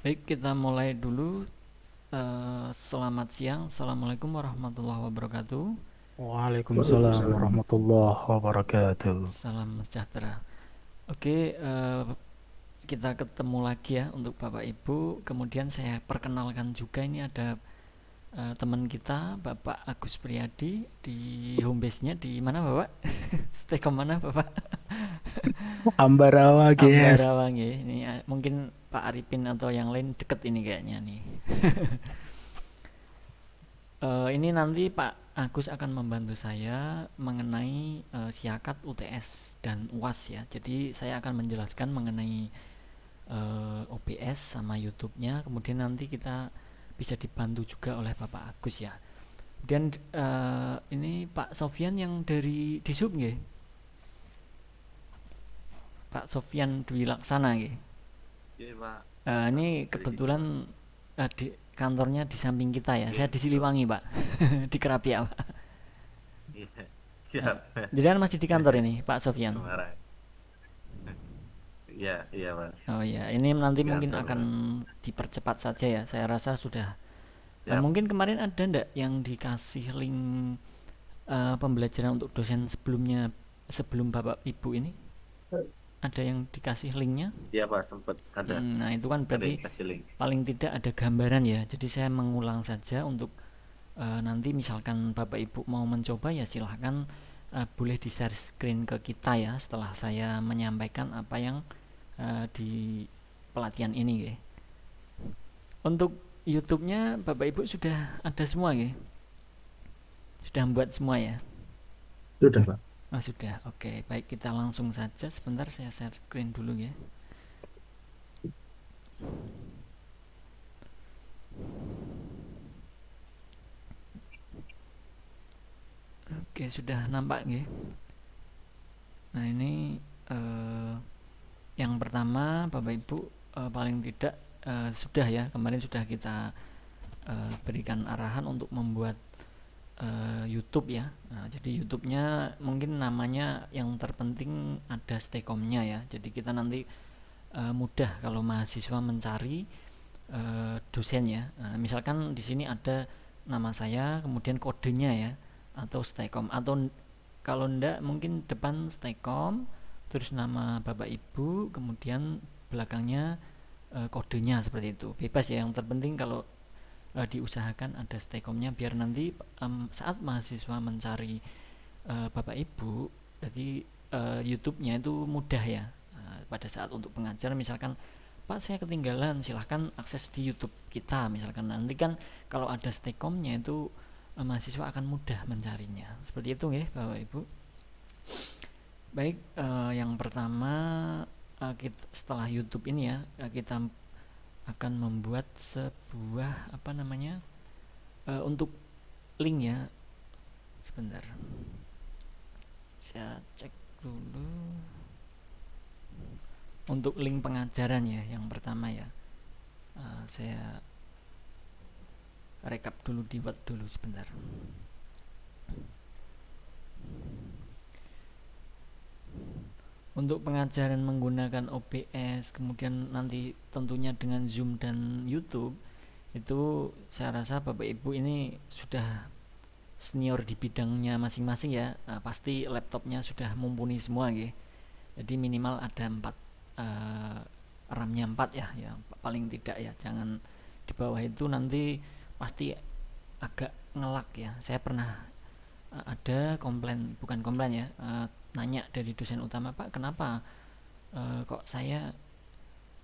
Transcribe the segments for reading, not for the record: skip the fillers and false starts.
Baik, kita mulai dulu. Selamat siang. Assalamualaikum warahmatullahi wabarakatuh. Waalaikumsalam warahmatullahi wabarakatuh. Salam sejahtera. Oke, kita ketemu lagi ya untuk Bapak Ibu. Kemudian saya perkenalkan juga, ini ada teman kita, Bapak Agus Priyadi, di home base-nya di mana Bapak? Stay ke mana Bapak? Ambarawa guys. Ambarawa ya. Ini mungkin Pak Arifin atau yang lain deket ini kayaknya nih. Ini nanti Pak Agus akan membantu saya mengenai siakat UTS dan UAS ya. Jadi saya akan menjelaskan mengenai OBS sama YouTube-nya. Kemudian nanti kita bisa dibantu juga oleh Bapak Agus ya. Dan ini Pak Sofyan yang dari Disub nggih. Pak Sofyan Dwi Laksana nggih. Iya Pak, Ini dari di sini Pak. kebetulan di kantornya di samping kita ya. Oke, Saya di betul. Siliwangi Pak, di Kerapia Pak. Iya, Eh, siap. Jadi kan masih di kantor ini Pak Sofyan. Semarang. Iya, iya Pak. Oh iya, ini nanti Di mungkin kantor akan Pak. dipercepat saja ya. Saya rasa sudah. Siap. Mungkin kemarin ada ndak yang dikasih link pembelajaran untuk dosen sebelumnya, sebelum Bapak Ibu ini? Ada yang dikasih linknya? Iya Pak, sempat ada. Nah itu kan Ada berarti yang kasih link. paling tidak ada gambaran ya. Jadi saya mengulang saja untuk nanti misalkan Bapak Ibu mau mencoba ya silahkan, boleh di share screen ke kita ya setelah saya menyampaikan apa yang di pelatihan ini ya. Untuk YouTube-nya Bapak Ibu sudah ada semua ya? Sudah membuat semua ya? Sudah, Pak. Ah, sudah. Oke, baik, kita langsung saja. Sebentar saya share screen dulu ya. Oke, sudah nampak ya. Nah, ini eh, yang pertama Bapak Ibu, paling tidak sudah ya, kemarin sudah kita berikan arahan untuk membuat YouTube ya. Nah, jadi YouTube-nya mungkin namanya yang terpenting ada Staycom-nya ya. Jadi kita nanti mudah kalau mahasiswa mencari dosen ya. Nah, misalkan di sini ada nama saya, kemudian kodenya ya, atau Staycom, atau kalau ndak mungkin depan Staycom, terus nama Bapak Ibu, kemudian belakangnya kodenya seperti itu. Bebas ya, yang terpenting kalau diusahakan ada Staycom-nya biar nanti saat mahasiswa mencari Bapak Ibu, jadi YouTube-nya itu mudah ya. Pada saat untuk pengajar misalkan Pak saya ketinggalan, silahkan akses di YouTube kita misalkan, nanti kan kalau ada Staycom-nya itu mahasiswa akan mudah mencarinya. Seperti itu ya Bapak Ibu. Baik, yang pertama setelah YouTube ini ya, kita akan membuat sebuah apa namanya, untuk link ya. Sebentar, saya cek dulu untuk link pengajaran ya. Yang pertama ya, saya rekap dulu di Word dulu sebentar. Untuk pengajaran menggunakan OBS, kemudian nanti tentunya dengan Zoom dan YouTube, itu saya rasa Bapak Ibu ini sudah senior di bidangnya masing-masing ya. Pasti laptopnya sudah mumpuni semua ya. Jadi minimal ada 4, RAM-nya 4 ya, ya paling tidak ya. Jangan di bawah itu, nanti pasti agak ngelak ya. Saya pernah ada komplain, bukan komplain ya, nanya dari dosen utama, Pak kenapa kok saya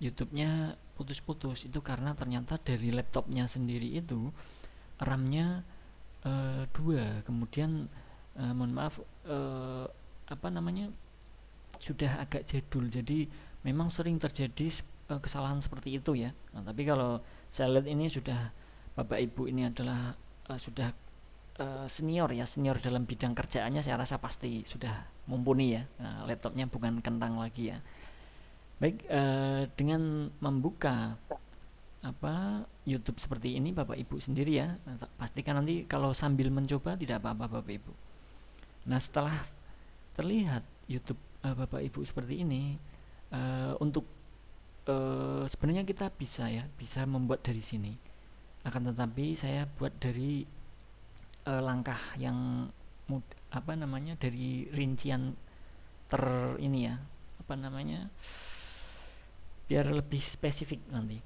YouTube-nya putus-putus. Itu karena ternyata dari laptopnya sendiri itu RAM-nya 2, kemudian mohon maaf, apa namanya, sudah agak jadul, jadi memang sering terjadi kesalahan seperti itu ya. Nah, tapi kalau saya lihat ini sudah, Bapak Ibu ini adalah sudah senior ya, senior dalam bidang kerjaannya, saya rasa pasti sudah mumpuni ya. Nah, laptopnya bukan kentang lagi ya. Baik, dengan membuka apa YouTube seperti ini Bapak Ibu sendiri ya, pastikan nanti kalau sambil mencoba tidak apa-apa Bapak Ibu. Nah, setelah terlihat YouTube Bapak Ibu seperti ini, untuk sebenarnya kita bisa membuat dari sini, akan tetapi saya buat dari langkah yang dari rincian ini ya, biar lebih spesifik. Nanti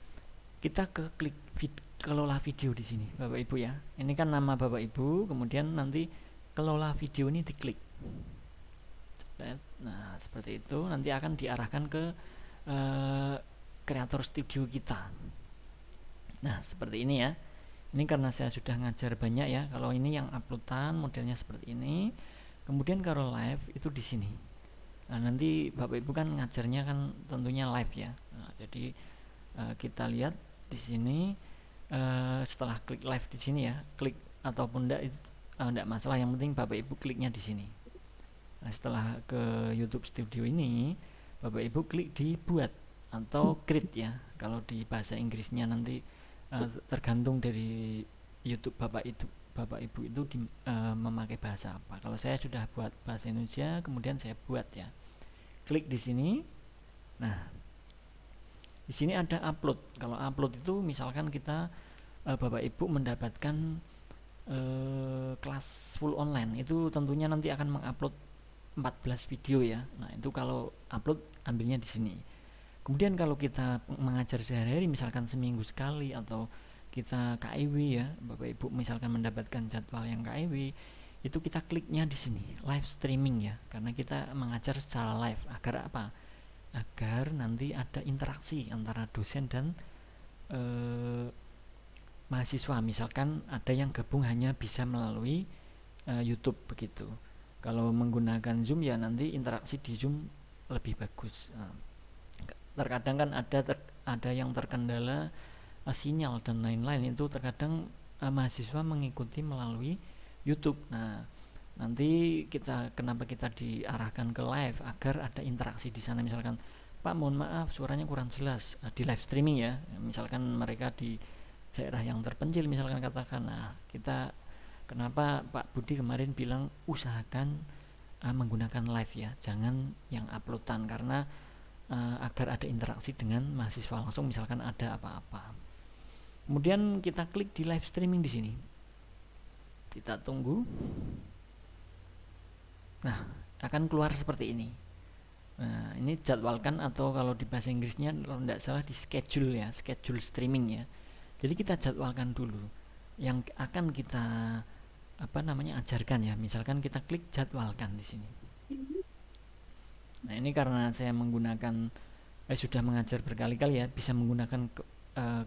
kita kelola video di sini Bapak Ibu ya. Ini kan nama Bapak Ibu, kemudian nanti kelola video ini diklik. Nah seperti itu, nanti akan diarahkan ke kreator studio kita. Nah seperti ini ya. Ini karena saya sudah ngajar banyak ya. Kalau ini yang uploadan modelnya seperti ini. Kemudian kalau live itu di sini. Nah, nanti Bapak Ibu kan ngajarnya kan tentunya live ya. Nah, jadi kita lihat di sini setelah klik live di sini ya, klik ataupun enggak itu enggak masalah, yang penting Bapak Ibu kliknya di sini. Nah, setelah ke YouTube Studio ini, Bapak Ibu klik di buat atau create ya. Kalau di bahasa Inggrisnya nanti tergantung dari YouTube Bapak Ibu itu memakai bahasa apa. Kalau saya sudah buat bahasa Indonesia, kemudian saya buat ya. Klik di sini. Nah, di sini ada upload. Kalau upload itu misalkan kita Bapak Ibu mendapatkan kelas full online, itu tentunya nanti akan mengupload 14 video ya. Nah, itu kalau upload ambilnya di sini. Kemudian kalau kita mengajar sehari-hari, misalkan seminggu sekali, atau kita KIW ya, Bapak Ibu misalkan mendapatkan jadwal yang KIW, itu kita kliknya di sini, live streaming ya, karena kita mengajar secara live. Agar apa? Agar nanti ada interaksi antara dosen dan mahasiswa. Misalkan ada yang gabung hanya bisa melalui YouTube begitu. Kalau menggunakan Zoom ya nanti interaksi di Zoom lebih bagus. Terkadang kan ada yang terkendala sinyal dan lain-lain, itu terkadang mahasiswa mengikuti melalui YouTube. Nah, nanti kenapa kita diarahkan ke live, agar ada interaksi di sana. Misalkan, Pak mohon maaf suaranya kurang jelas, di live streaming ya. Misalkan mereka di daerah yang terpencil misalkan katakan. Nah, kenapa Pak Budi kemarin bilang usahakan menggunakan live ya, jangan yang uploadan, karena agar ada interaksi dengan mahasiswa langsung misalkan ada apa-apa. Kemudian kita klik di live streaming di sini. Kita tunggu. Nah, akan keluar seperti ini. Nah, ini jadwalkan, atau kalau di bahasa Inggrisnya kalau tidak salah di schedule ya, schedule streaming ya. Jadi kita jadwalkan dulu yang akan kita ajarkan ya. Misalkan kita klik jadwalkan di sini. Nah, ini karena saya menggunakan sudah mengajar berkali-kali ya, bisa menggunakan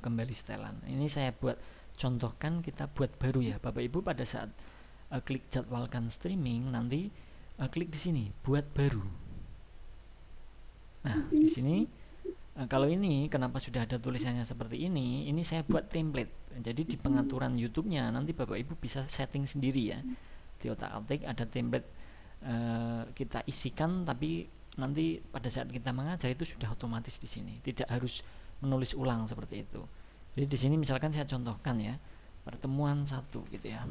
kembali setelan. Ini saya contohkan, kita buat baru ya. Bapak Ibu pada saat klik jadwalkan streaming, nanti klik di sini buat baru. Nah, di sini kalau ini kenapa sudah ada tulisannya seperti ini saya buat template. Jadi di pengaturan YouTube-nya nanti Bapak Ibu bisa setting sendiri ya. Di otak-atik ada template kita isikan, tapi nanti pada saat kita mengajar itu sudah otomatis di sini, tidak harus menulis ulang seperti itu. Jadi di sini misalkan saya contohkan ya, pertemuan 1 gitu ya.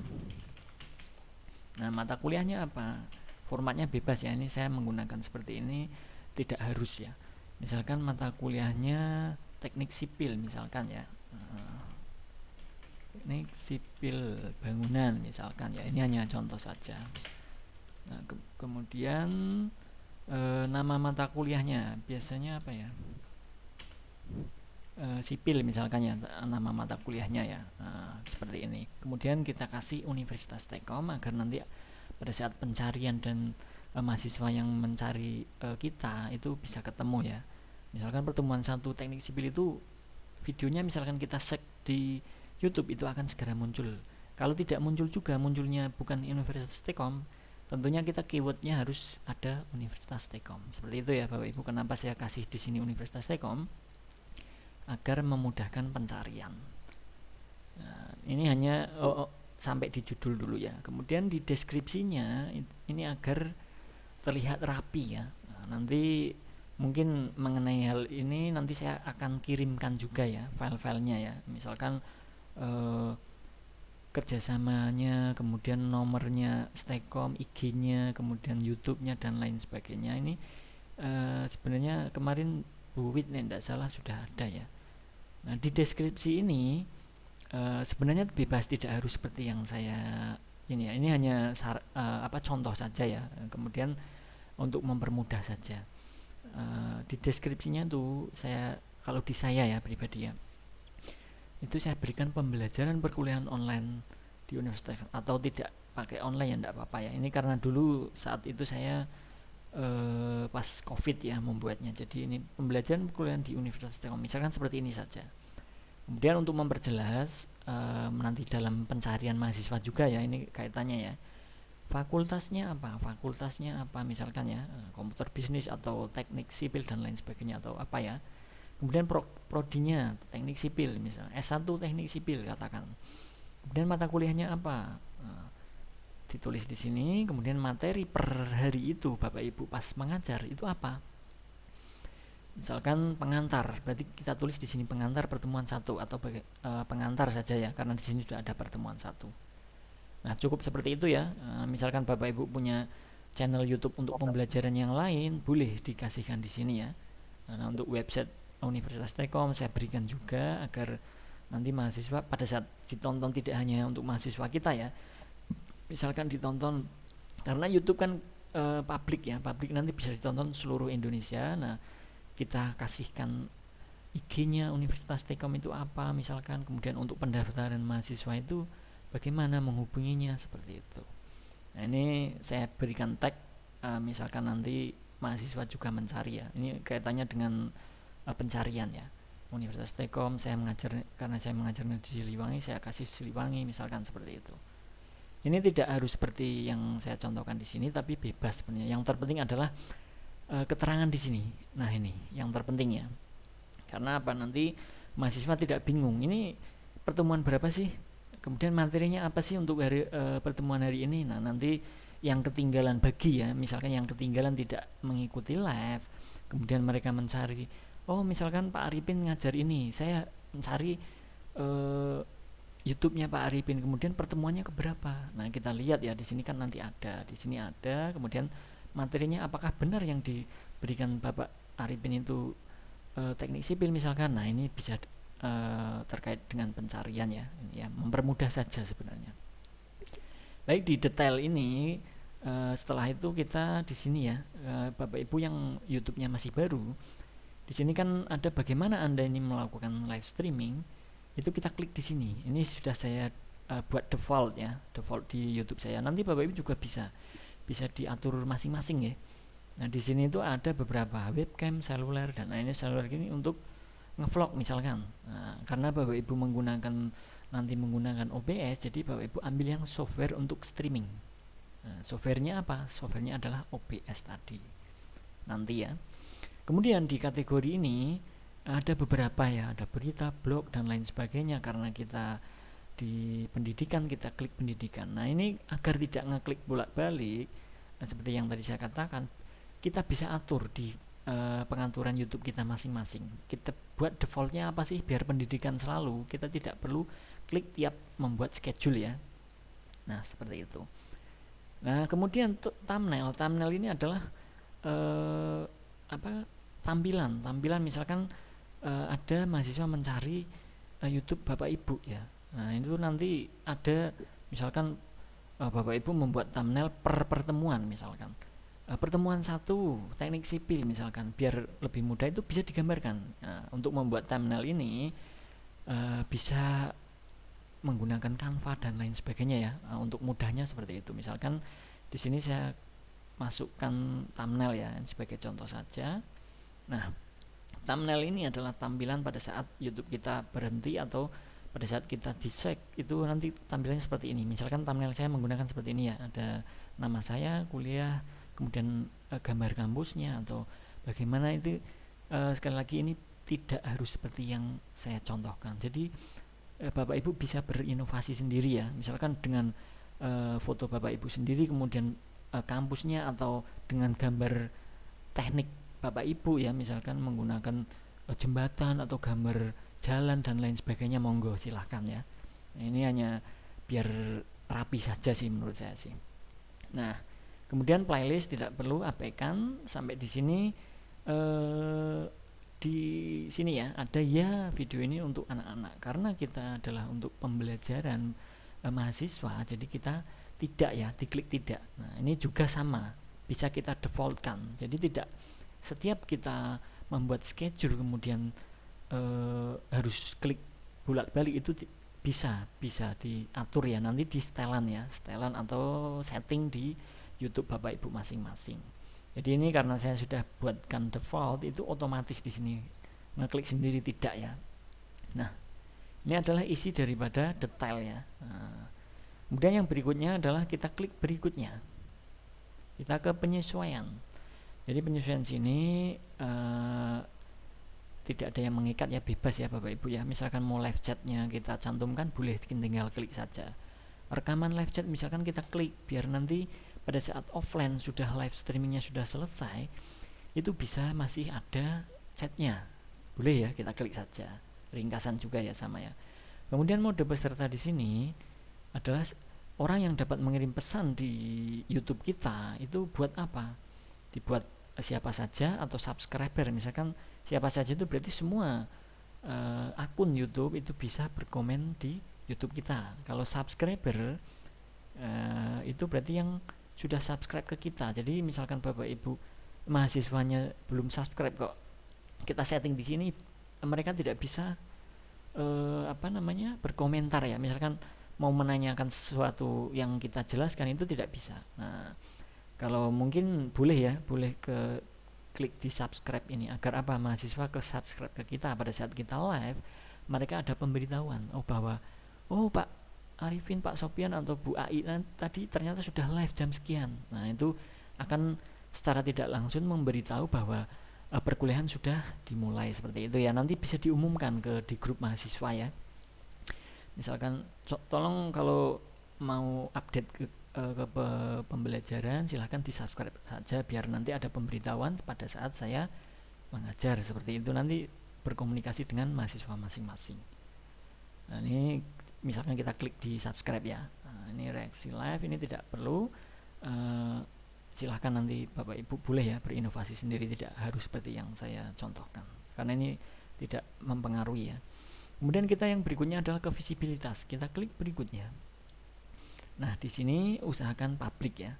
Nah, mata kuliahnya apa? Formatnya bebas ya. Ini saya menggunakan seperti ini, tidak harus ya. Misalkan mata kuliahnya teknik sipil misalkan ya. Teknik sipil bangunan misalkan ya. Ini hanya contoh saja. Nah, kemudian nama mata kuliahnya biasanya apa ya? Sipil misalkan ya, nama mata kuliahnya ya. Seperti ini. Kemudian kita kasih Universitas Tekom, agar nanti pada saat pencarian dan mahasiswa yang mencari kita itu bisa ketemu ya. Misalkan pertemuan 1 teknik sipil itu videonya misalkan kita search di YouTube, itu akan segera muncul. Kalau tidak muncul juga, munculnya bukan Universitas Tekom, tentunya kita keywordnya harus ada Universitas Tekom. Seperti itu ya Bapak Ibu. Kenapa saya kasih di sini Universitas Tekom? Agar memudahkan pencarian. Nah, ini hanya sampai di judul dulu ya. Kemudian di deskripsinya ini agar terlihat rapi ya. Nah, nanti mungkin mengenai hal ini nanti saya akan kirimkan juga ya file-filenya ya. Misalkan kerjasamanya, kemudian nomornya Stekom, IG-nya, kemudian YouTube-nya dan lain sebagainya. Ini sebenarnya kemarin Bu Wit tidak salah sudah ada ya. Nah di deskripsi ini sebenarnya bebas, tidak harus seperti yang saya ini ya. Ini hanya contoh saja ya. Kemudian untuk mempermudah saja. Di deskripsinya tuh kalau di saya ya pribadi ya, itu saya berikan pembelajaran perkuliahan online di universitas, atau tidak pakai online ya enggak apa-apa ya. Ini karena dulu saat itu saya pas COVID ya membuatnya. Jadi ini pembelajaran perkuliahan di Universitas Telkom, misalkan seperti ini saja. Kemudian untuk memperjelas nanti dalam pencarian mahasiswa juga ya, ini kaitannya ya. Fakultasnya apa misalkan ya, komputer bisnis atau teknik sipil dan lain sebagainya, atau apa ya. Kemudian prodinya teknik sipil, misalnya S1 teknik sipil katakan. Kemudian mata kuliahnya apa, ditulis di sini. Kemudian materi per hari itu Bapak Ibu pas mengajar itu apa. Misalkan pengantar, berarti kita tulis di sini pengantar pertemuan 1 atau pengantar saja ya, karena di sini sudah ada pertemuan 1. Nah, cukup seperti itu ya. Misalkan Bapak Ibu punya channel YouTube untuk pembelajaran yang lain, boleh dikasihkan di sini ya. Nah, untuk website Universitas Telkom saya berikan juga, agar nanti mahasiswa pada saat ditonton tidak hanya untuk mahasiswa kita ya. Misalkan ditonton, karena YouTube kan publik ya, publik nanti bisa ditonton seluruh Indonesia. Nah, kita kasihkan IG-nya Universitas Telkom itu apa misalkan, kemudian untuk pendaftaran mahasiswa itu bagaimana menghubunginya, seperti itu. Nah, ini saya berikan tag, misalkan nanti mahasiswa juga mencari ya. Ini kaitannya dengan pencarian ya. Universitas Telkom, karena saya mengajarnya di Siliwangi, saya kasih Siliwangi misalkan, seperti itu. Ini tidak harus seperti yang saya contohkan di sini, tapi bebas sebenarnya. Yang terpenting adalah keterangan di sini. Nah, ini yang terpenting ya. Karena apa, nanti mahasiswa tidak bingung, ini pertemuan berapa sih, kemudian materinya apa sih untuk pertemuan hari ini. Nah, nanti yang ketinggalan misalkan yang ketinggalan tidak mengikuti live, kemudian mereka mencari, oh misalkan Pak Arifin ngajar ini, saya mencari YouTube-nya Pak Arifin, kemudian pertemuannya keberapa. Nah, kita lihat ya, di sini kan nanti ada, di sini ada, kemudian materinya apakah benar yang diberikan Bapak Arifin itu teknik sipil misalkan. Nah, ini bisa terkait dengan pencarian ya, mempermudah saja sebenarnya. Baik, di detail ini setelah itu kita di sini ya, Bapak Ibu yang YouTube-nya masih baru, di sini kan ada bagaimana Anda ini melakukan live streaming. Itu kita klik di sini. Ini sudah saya buat default ya, default di YouTube saya. Nanti Bapak Ibu juga bisa diatur masing-masing ya. Nah, di sini itu ada beberapa webcam seluler, dan ini seluler ini untuk ngevlog misalkan. Nah, karena Bapak Ibu nanti menggunakan OBS, jadi Bapak Ibu ambil yang software untuk streaming. Nah, softwarenya apa? Softwarenya adalah OBS tadi. Nanti ya. Kemudian di kategori ini ada beberapa ya, ada berita, blog dan lain sebagainya. Karena kita di pendidikan, kita klik pendidikan. Nah, ini agar tidak ngeklik bolak-balik, seperti yang tadi saya katakan, kita bisa atur di pengaturan YouTube kita masing-masing. Kita buat defaultnya apa sih, biar pendidikan selalu, kita tidak perlu klik tiap membuat schedule ya. Nah, seperti itu. Nah, kemudian thumbnail ini adalah tampilan misalkan ada mahasiswa mencari YouTube Bapak Ibu ya. Nah, itu nanti ada misalkan Bapak Ibu membuat thumbnail per pertemuan misalkan. Pertemuan 1 teknik sipil misalkan, biar lebih mudah itu bisa digambarkan. Nah, untuk membuat thumbnail ini bisa menggunakan Canva dan lain sebagainya ya. Untuk mudahnya seperti itu. Misalkan di sini saya masukkan thumbnail ya sebagai contoh saja. Nah, thumbnail ini adalah tampilan pada saat YouTube kita berhenti atau pada saat kita di-check, itu nanti tampilannya seperti ini. Misalkan thumbnail saya menggunakan seperti ini ya, ada nama saya, kuliah, kemudian gambar kampusnya atau bagaimana itu. Sekali lagi, ini tidak harus seperti yang saya contohkan. Jadi Bapak Ibu bisa berinovasi sendiri ya, misalkan dengan foto Bapak Ibu sendiri, kemudian kampusnya, atau dengan gambar teknik Bapak Ibu ya, misalkan menggunakan jembatan atau gambar jalan dan lain sebagainya, monggo silahkan ya. Nah, ini hanya biar rapi saja sih menurut saya sih. Nah, kemudian playlist tidak perlu abaikan. Sampai di sini di sini ya ada ya video ini untuk anak-anak, karena kita adalah untuk pembelajaran mahasiswa, jadi kita tidak ya diklik tidak. Nah ini juga sama, bisa kita defaultkan, jadi tidak setiap kita membuat schedule kemudian harus klik bolak-balik, itu bisa diatur ya nanti di setelan atau setting di YouTube Bapak Ibu masing-masing. Jadi ini karena saya sudah buatkan default, itu otomatis di sini ngeklik sendiri tidak ya. Nah ini adalah isi daripada detail ya. Nah, kemudian yang berikutnya adalah kita klik berikutnya, kita ke penyesuaian. Jadi penyesuaian sini tidak ada yang mengikat ya, bebas ya Bapak Ibu ya. Misalkan mau live chatnya kita cantumkan, boleh tinggal klik saja. Rekaman live chat misalkan kita klik, biar nanti pada saat offline sudah live streamingnya sudah selesai, itu bisa masih ada chatnya, boleh ya kita klik saja. Ringkasan juga ya sama ya. Kemudian mode peserta di sini adalah orang yang dapat mengirim pesan di YouTube kita itu buat apa? Dibuat siapa saja atau subscriber, misalkan siapa saja itu berarti semua akun YouTube itu bisa berkomen di YouTube kita. Kalau subscriber itu berarti yang sudah subscribe ke kita. Jadi misalkan Bapak Ibu mahasiswanya belum subscribe kok, kita setting di sini mereka tidak bisa berkomentar ya. Misalkan mau menanyakan sesuatu yang kita jelaskan itu tidak bisa. Nah kalau mungkin boleh ya, boleh ke klik di subscribe ini, agar apa, mahasiswa ke subscribe ke kita pada saat kita live, mereka ada pemberitahuan bahwa Pak Arifin, Pak Sopian atau Bu Ai tadi ternyata sudah live jam sekian. Nah itu akan secara tidak langsung memberitahu bahwa perkuliahan sudah dimulai, seperti itu ya. Nanti bisa diumumkan di grup mahasiswa ya. Misalkan tolong kalau mau update ke pembelajaran silahkan di subscribe saja, biar nanti ada pemberitahuan pada saat saya mengajar, seperti itu. Nanti berkomunikasi dengan mahasiswa masing-masing. Nah ini misalkan kita klik di subscribe ya. Nah, ini reaksi live ini tidak perlu, silahkan nanti Bapak Ibu boleh ya berinovasi sendiri, tidak harus seperti yang saya contohkan karena ini tidak mempengaruhi ya. Kemudian kita yang berikutnya adalah ke visibilitas, kita klik berikutnya. Nah di sini usahakan publik ya.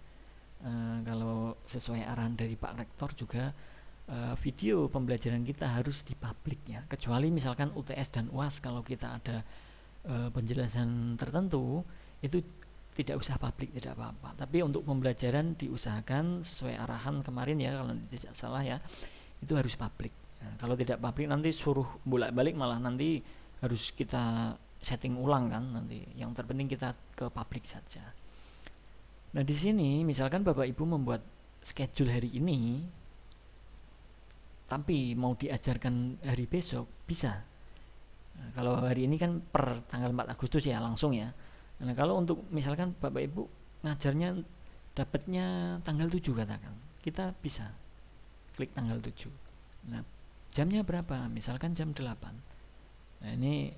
Kalau sesuai arahan dari Pak Rektor juga video pembelajaran kita harus dipublik ya, kecuali misalkan UTS dan UAS kalau kita ada penjelasan tertentu itu tidak usah publik, tidak apa-apa. Tapi untuk pembelajaran diusahakan sesuai arahan kemarin ya, kalau tidak salah ya, itu harus publik. Nah, kalau tidak publik nanti suruh bolak-balik, malah nanti harus kita setting ulang kan nanti. Yang terpenting kita ke publik saja. Nah di sini misalkan Bapak Ibu membuat schedule hari ini, tapi mau diajarkan hari besok bisa. Nah, kalau hari ini kan per tanggal 4 Agustus ya langsung ya. Nah kalau untuk misalkan Bapak Ibu ngajarnya dapatnya tanggal 7 katakan, kita bisa klik tanggal 7. Nah jamnya berapa? Misalkan jam 8. Nah ini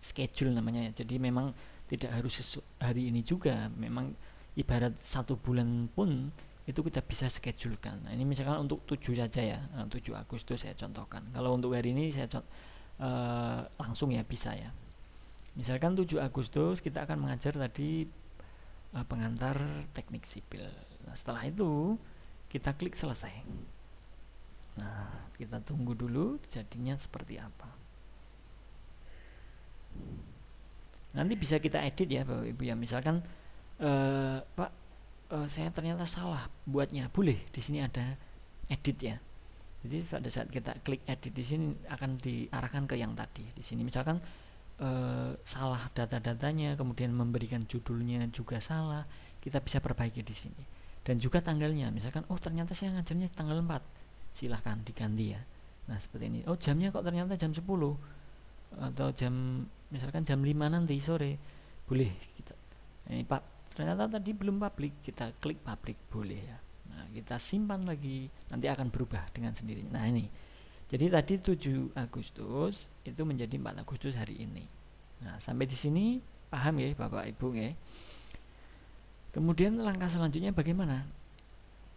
schedule namanya ya. Jadi memang tidak harus hari ini juga, memang ibarat 1 bulan pun itu kita bisa schedulekan. Nah ini misalkan untuk 7 saja ya, 7 Agustus saya contohkan. Kalau untuk hari ini saya langsung ya bisa ya. Misalkan 7 Agustus kita akan mengajar tadi pengantar teknik sipil. Nah setelah itu kita klik selesai. Nah kita tunggu dulu jadinya seperti apa. Nanti bisa kita edit ya Bapak Ibu ya. Misalkan Pak saya ternyata salah buatnya, boleh di sini ada edit ya. Jadi pada saat kita klik edit di sini akan diarahkan ke yang tadi. Di sini misalkan salah data-datanya, kemudian memberikan judulnya juga salah, kita bisa perbaiki di sini. Dan juga tanggalnya, misalkan ternyata saya ngajarnya tanggal 4, silahkan diganti ya. Nah seperti ini. Jamnya kok ternyata jam 10 atau misalkan jam 5 nanti sore, boleh kita. Ini Pak ternyata tadi belum publik, kita klik publik, boleh ya. Nah kita simpan lagi, nanti akan berubah dengan sendirinya. Nah ini, jadi tadi 7 Agustus itu menjadi 4 Agustus hari ini. Nah sampai di sini paham ya Bapak Ibu ya. Kemudian langkah selanjutnya bagaimana?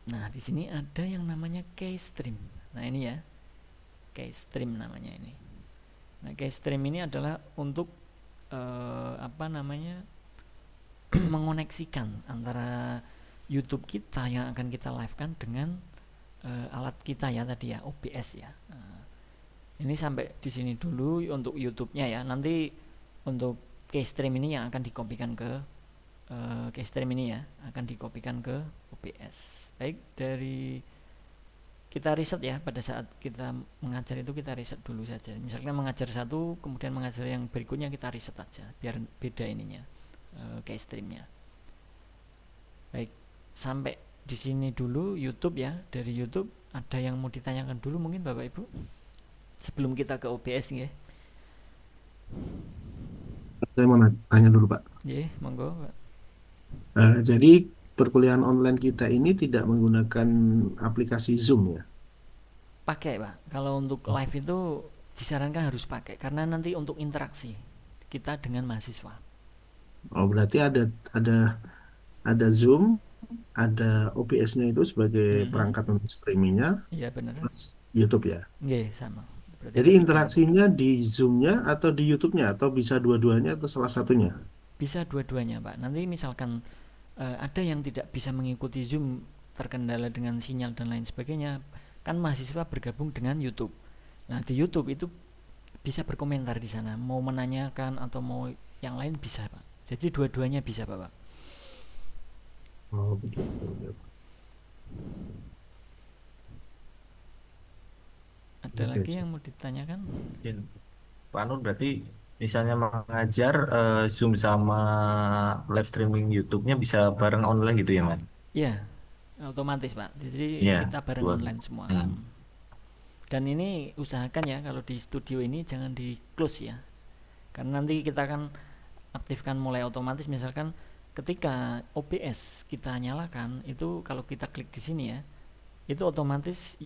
Nah di sini ada yang namanya keystream. Nah ini ya, Keystream namanya ini. Nah, Keystream ini adalah untuk mengoneksikan antara YouTube kita yang akan kita live-kan dengan alat kita ya tadi ya, OBS ya. Ini sampai di sini dulu untuk YouTube-nya ya. Nanti untuk Keystream ini yang akan dikopikan ke Keystream ini ya, akan dikopikan ke OBS. Baik, dari kita riset ya, pada saat kita mengajar itu kita riset dulu saja. Misalnya mengajar satu, kemudian mengajar yang berikutnya kita riset aja, biar beda ininya, Keystream-nya. Baik, sampai di sini dulu YouTube ya. Dari YouTube ada yang mau ditanyakan dulu mungkin Bapak Ibu sebelum kita ke OBS ya. Saya mau tanya dulu, Pak. Ya, monggo Pak. Jadi perkuliahan online kita ini tidak menggunakan aplikasi Zoom ya? Pakai Pak. Kalau untuk Oh, live itu disarankan harus pakai karena nanti untuk interaksi kita dengan mahasiswa. berarti ada Zoom, ada OBS-nya itu sebagai Mhm. perangkat untuk streamingnya, Iya benar. plus YouTube ya. Nggih, sama. Berarti Jadi ada tiga. interaksinya di Zoom-nya atau di YouTube-nya atau bisa dua-duanya atau salah satunya? Bisa dua-duanya Pak. Nanti misalkan ada yang tidak bisa mengikuti Zoom, terkendala dengan sinyal dan lain sebagainya, kan mahasiswa bergabung dengan YouTube. Nah, di YouTube itu bisa berkomentar di sana, mau menanyakan atau mau yang lain bisa Pak. Jadi dua-duanya bisa Pak. Oh, begitu. Ada Oke, lagi oke. yang mau ditanyakan? Mungkin Pak Nur berarti misalnya mengajar Zoom sama live streaming YouTube-nya bisa bareng online gitu ya, Mas? Iya, otomatis Pak. Jadi Iya, kita bareng dua. online semua. Hmm. Dan ini usahakan ya kalau di studio ini jangan di close ya. Karena nanti kita akan aktifkan mulai otomatis, misalkan ketika OBS kita nyalakan itu kalau kita klik di sini ya, itu otomatis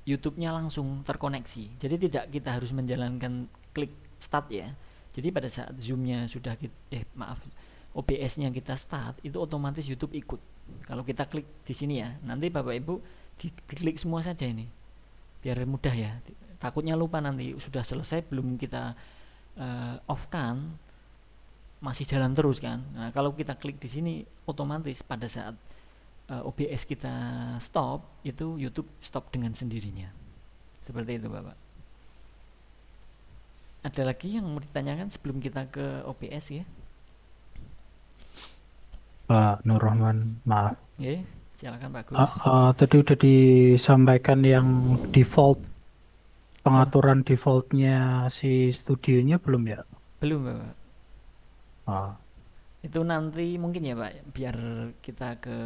YouTube-nya langsung terkoneksi. Jadi tidak kita harus menjalankan klik start ya. Jadi pada saat Zoom-nya sudah OBS-nya kita start, itu otomatis YouTube ikut. Kalau kita klik di sini ya, nanti Bapak Ibu diklik semua saja ini. Biar mudah ya. Takutnya lupa nanti sudah selesai belum kita off kan, masih jalan terus kan. Nah, kalau kita klik di sini otomatis pada saat OBS kita stop, itu YouTube stop dengan sendirinya. Seperti itu, Bapak. Ada lagi yang mau ditanyakan sebelum kita ke OBS ya? Pak Nur Rahman, maaf. Ya, silakan Pak Gus. Tadi udah disampaikan yang default, Oh, pengaturan defaultnya si studionya belum ya? belum, Bapak. Ah, Itu nanti mungkin ya, Pak, biar kita ke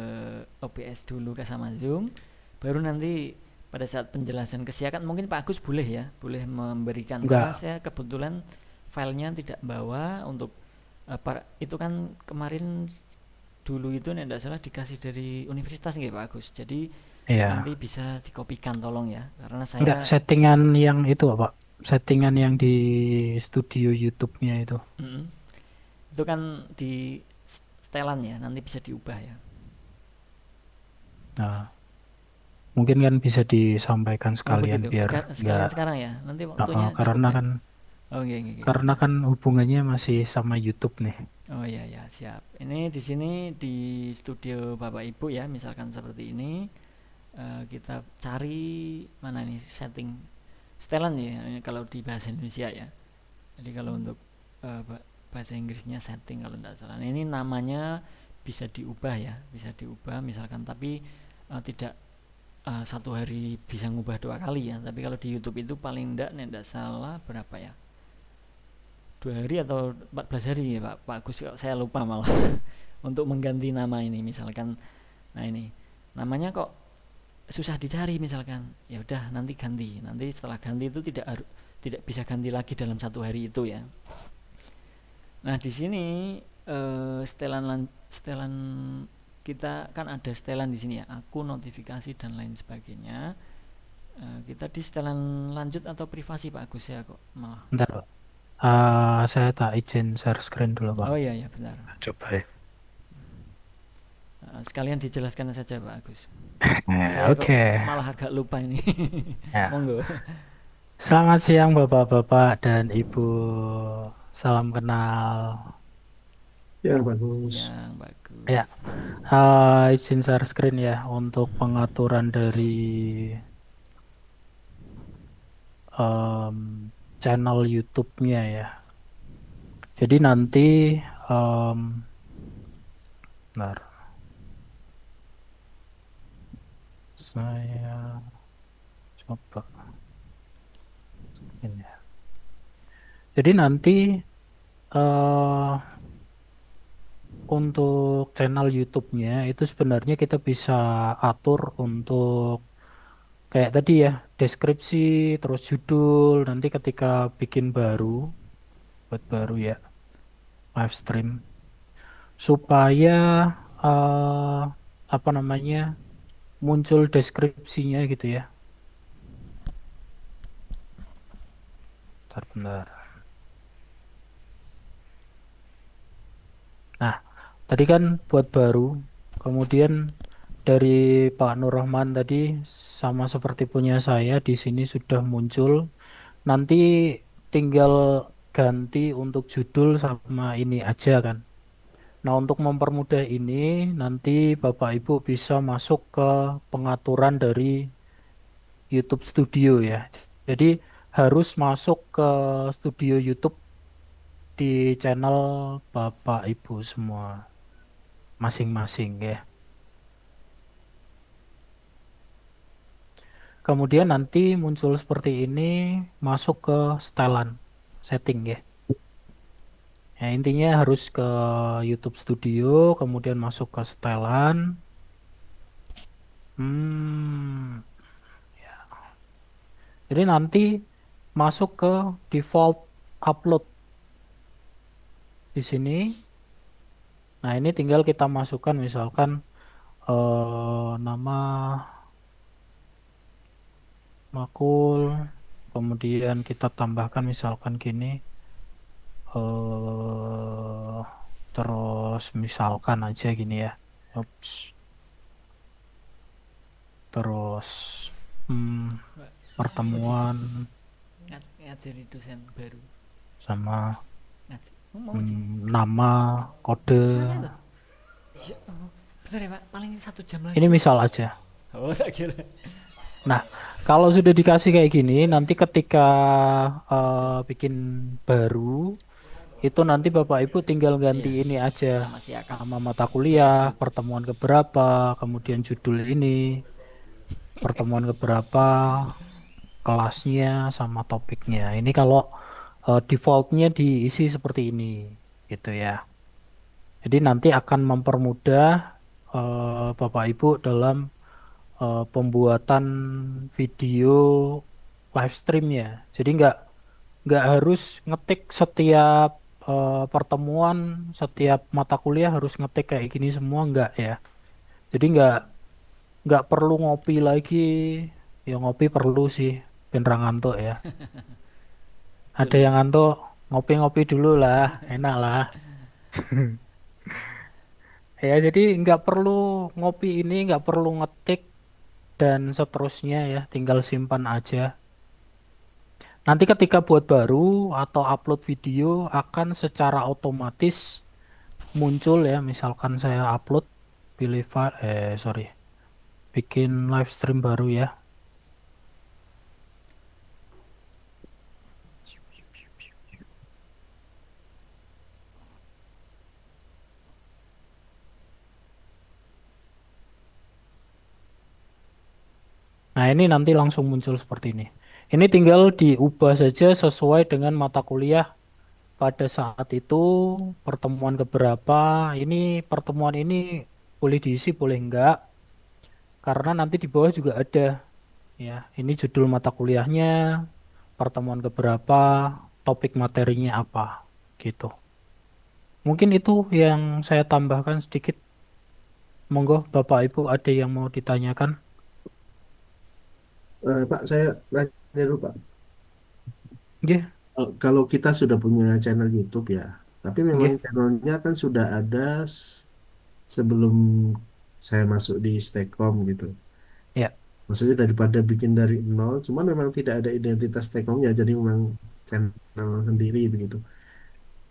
OBS dulu ke sama Zoom, baru nanti pada saat penjelasan kesiakan mungkin Pak Agus boleh ya, boleh memberikan karena enggak, saya kebetulan filenya tidak bawa untuk itu kan kemarin dulu itu tidak salah dikasih dari universitas nggak Pak Agus. Jadi nanti ya. bisa dikopikan tolong ya, karena Enggak, saya settingan yang itu Pak. Settingan yang di studio YouTube-nya itu. mm, itu kan di setelan ya, nanti bisa diubah ya. Nah, mungkin kan bisa disampaikan Oh sekalian begitu, biar enggak, sekalian sekarang ya, nanti waktunya cukup karena nggak? kan Oh iya, iya, iya. karena kan hubungannya masih sama YouTube nih. Oh iya ya, siap. Ini di sini di studio Bapak Ibu ya, misalkan seperti ini, kita cari mana nih setting setelan ya, ini kalau di bahasa Indonesia ya. Jadi kalau untuk bahasa Inggrisnya setting kalau tidak salah. Nah, ini namanya bisa diubah ya, bisa diubah misalkan, tapi tidak satu hari bisa ngubah 2 kali ya. Tapi kalau di YouTube itu paling tidak salah berapa ya? 2 hari atau 14 hari ya Pak Agus, saya lupa malah. Untuk mengganti nama ini misalkan, nah ini namanya kok susah dicari misalkan, ya udah nanti ganti, nanti setelah ganti itu tidak bisa ganti lagi dalam 1 hari itu ya. Nah di sini setelan kita kan ada setelan di sini ya, akun, notifikasi dan lain sebagainya. Kita di setelan lanjut atau privasi Pak Agus ya kok malah. Bentar, Pak. Saya tak izin share screen dulu, Pak. Oh iya ya benar. Coba ya. Sekalian dijelaskan saja Pak Agus. Saya kok Oke. malah agak lupa ini. Ya. Monggo. Selamat siang Bapak-bapak dan Ibu. Salam kenal. Ya, bagus. Siang Ya, bagus. izin share screen ya untuk pengaturan dari em, channel YouTube-nya ya. Jadi nanti em, bentar, saya coba ini ya. Jadi nanti eh untuk channel YouTube-nya itu sebenarnya kita bisa atur untuk kayak tadi ya, deskripsi, terus judul, nanti ketika bikin baru, buat baru ya, live stream, supaya eh apa namanya, muncul deskripsinya gitu ya. Bentar, bentar. Nah, tadi kan buat baru, kemudian dari Pak Nur Rahman tadi sama seperti punya saya di sini sudah muncul. Nanti tinggal ganti untuk judul sama ini aja kan. Nah, untuk mempermudah ini, nanti Bapak Ibu bisa masuk ke pengaturan dari YouTube Studio ya. Jadi harus masuk ke studio YouTube di channel Bapak Ibu semua masing-masing ya. Kemudian nanti muncul seperti ini, masuk ke setelan setting ya. Ya, intinya harus ke YouTube Studio, kemudian masuk ke setelan. Hmm, Jadi nanti masuk ke default upload di sini. Nah, ini tinggal kita masukkan misalkan nama makul, kemudian kita tambahkan misalkan gini, eh terus misalkan aja gini ya. Ups, terus hmm, Mbak, Uji pertemuan ngajari dosen baru. sama Mau uji? nama kode. Selesai tuh. Iya, oh. Bentar ya Pak, paling 1 jam Ini lagi. misal aja. Oh tak kira. Nah, kalau sudah dikasih kayak gini, nanti ketika Ngajari. bikin baru, itu nanti Bapak Ibu tinggal ganti Iya, ini aja. sama si Akak. Nama mata Terus kuliah, YouTube. pertemuan keberapa, kemudian judul ini, pertemuan keberapa, kelasnya, sama topiknya. Ini kalau defaultnya diisi seperti ini, gitu ya. Jadi nanti akan mempermudah Bapak Ibu dalam pembuatan video live streamnya. Jadi nggak harus ngetik setiap pertemuan, setiap mata kuliah harus ngetik kayak gini semua nggak ya. Jadi nggak perlu ngopi lagi. Ya ngopi perlu sih, ben ra ngantuk ya. Ada Betul. yang ngantuk, ngopi-ngopi dulu lah, enak lah. Ya jadi nggak perlu ngopi ini, nggak perlu ngetik dan seterusnya ya, tinggal simpan aja. Nanti ketika buat baru atau upload video akan secara otomatis muncul ya. Misalkan saya upload, pilih file, sorry, bikin live stream baru ya. Nah ini nanti langsung muncul seperti ini. Ini tinggal diubah saja sesuai dengan mata kuliah pada saat itu, pertemuan keberapa. Ini pertemuan ini boleh diisi, boleh enggak. Karena nanti di bawah juga ada ya. Ini judul mata kuliahnya, pertemuan keberapa, topik materinya apa, gitu. Mungkin itu yang saya tambahkan sedikit. Monggo Bapak Ibu ada yang mau ditanyakan? Pak, saya nanya dulu, Pak. Nggih, Kalau kita sudah punya channel YouTube ya, tapi memang nggih, channelnya kan sudah ada sebelum saya masuk di Stekom gitu. ya. Maksudnya daripada bikin dari nol, cuman memang tidak ada identitas Telkomnya, jadi memang channel sendiri begitu.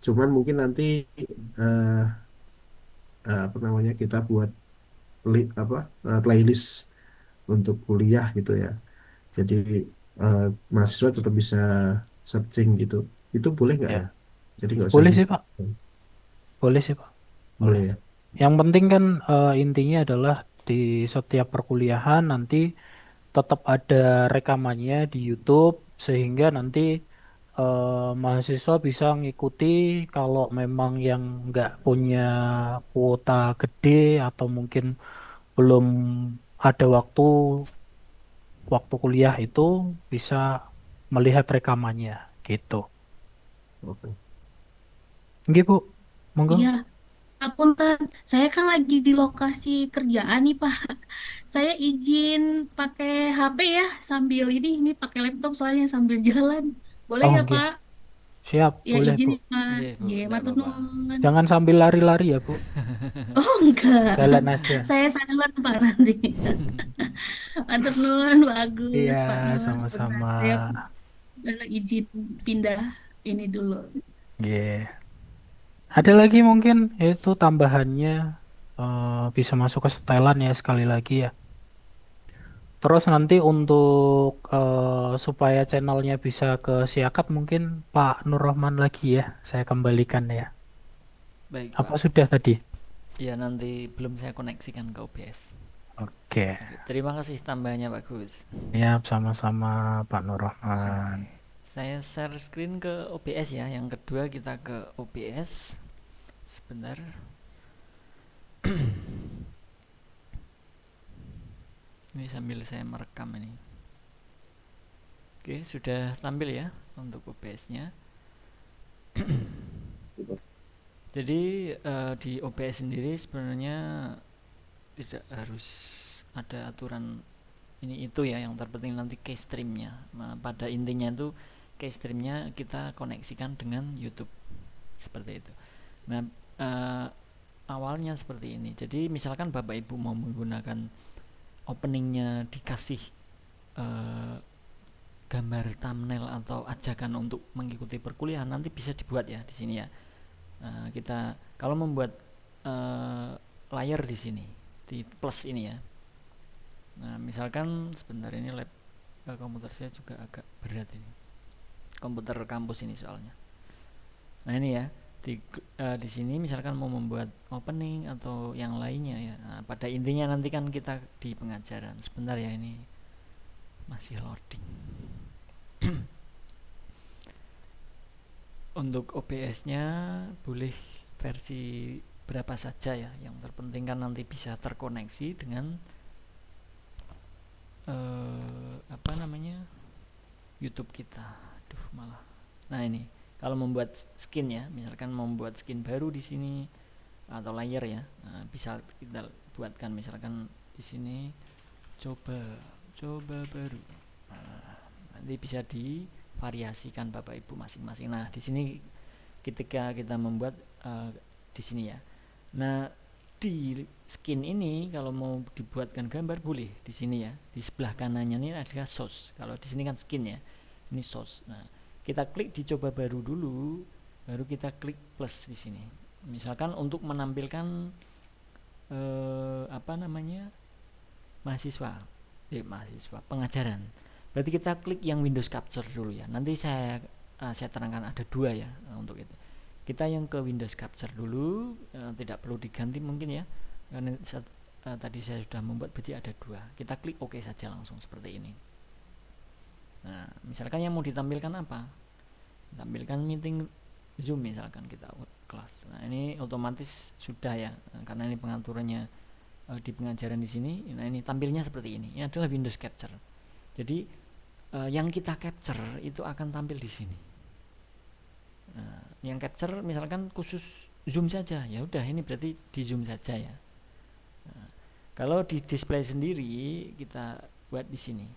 Cuman mungkin nanti eh, apa namanya kita buat apa playlist untuk kuliah gitu ya. Jadi eh, mahasiswa tetap bisa searching gitu. Itu boleh nggak ya? Ya, Jadi nggak usah boleh di sih Pak, boleh sih Pak, boleh. boleh ya. Yang penting kan intinya adalah di setiap perkuliahan nanti tetap ada rekamannya di YouTube sehingga nanti mahasiswa bisa ngikuti kalau memang yang nggak punya kuota gede atau mungkin belum ada waktu kuliah itu bisa melihat rekamannya gitu. Oke. Nggih Bu, monggo. Iya, Punten, saya kan lagi di lokasi kerjaan nih Pak. Saya izin pakai HP ya sambil ini pakai laptop soalnya sambil jalan. Boleh Oh ya nggih, Pak? siap, Ya boleh izin Bu. ya Pak. Iya Bu, Ya, enggak matur apa-apa. nuwun. Jangan sambil lari-lari ya Bu, Oh enggak, jalan aja. saya silent Pak nanti. Matur nuwun, Pak Iya, Agus, Pak Nur. Sebentar, sama-sama. saya izin pindah ini dulu. Nggih. Ada lagi mungkin itu tambahannya bisa masuk ke setelan ya sekali lagi ya. Terus nanti untuk supaya channelnya bisa ke Siakat mungkin Pak Nur Rahman lagi ya, saya kembalikan ya. Baik Apa Pak. sudah tadi? Ya nanti belum saya koneksikan ke OBS. Oke, Oke, terima kasih tambahannya Pak Gus. siap sama-sama Pak Nur Oke, Rahman. saya share screen ke OBS ya. Yang kedua kita ke OBS. Sebentar. Ini sambil saya merekam ini. Oke, sudah tampil ya untuk OBS-nya. Jadi di OBS sendiri sebenarnya tidak harus ada aturan ini itu ya, yang terpenting nanti keystreamnya. Nah, pada intinya itu keystreamnya kita koneksikan dengan YouTube seperti itu. Nah, awalnya seperti ini. Jadi misalkan Bapak Ibu mau menggunakan openingnya dikasih gambar thumbnail atau ajakan untuk mengikuti perkuliahan, nanti bisa dibuat ya di sini ya. Kita kalau membuat layar di sini di plus ini ya. Nah, misalkan sebentar, ini komputer saya juga agak berat ini. Komputer kampus ini soalnya. Nah, ini ya. Di sini misalkan mau membuat opening atau yang lainnya ya. Nah, pada intinya nanti kan kita di pengajaran. Sebentar ya, ini masih loading. Untuk OBS-nya boleh versi berapa saja ya. Yang terpenting kan nanti bisa terkoneksi dengan apa namanya, YouTube kita. Aduh, malah. Nah, ini kalau membuat skin ya, misalkan membuat skin baru di sini atau layer ya, nah, bisa kita buatkan misalkan di sini coba baru. Nah, nanti bisa divariasikan Bapak Ibu masing-masing. Nah, di sini ketika kita membuat di sini ya. Nah, di skin ini kalau mau dibuatkan gambar boleh di sini ya. Di sebelah kanannya ini adalah source. Kalau di sini kan skin ya. Ini source. Nah, kita klik di coba baru dulu, baru kita klik plus di sini. Misalkan untuk menampilkan apa namanya, mahasiswa pengajaran. Berarti kita klik yang Windows Capture dulu ya. Nanti saya terangkan ada dua ya untuk itu. Kita yang ke Windows Capture dulu, tidak perlu diganti mungkin ya, karena tadi saya sudah membuat, berarti ada dua. Kita klik OK saja langsung seperti ini. Nah, misalkan yang mau ditampilkan apa? Tampilkan meeting Zoom misalkan kita kelas. Nah, ini otomatis sudah ya, karena ini pengaturannya di pengajaran di sini. Nah, ini tampilnya seperti ini. Ini adalah Windows Capture. Jadi yang kita capture itu akan tampil di sini. Nah, yang capture misalkan khusus Zoom saja, ya udah ini berarti di Zoom saja ya. Nah, kalau di display sendiri kita buat di sini.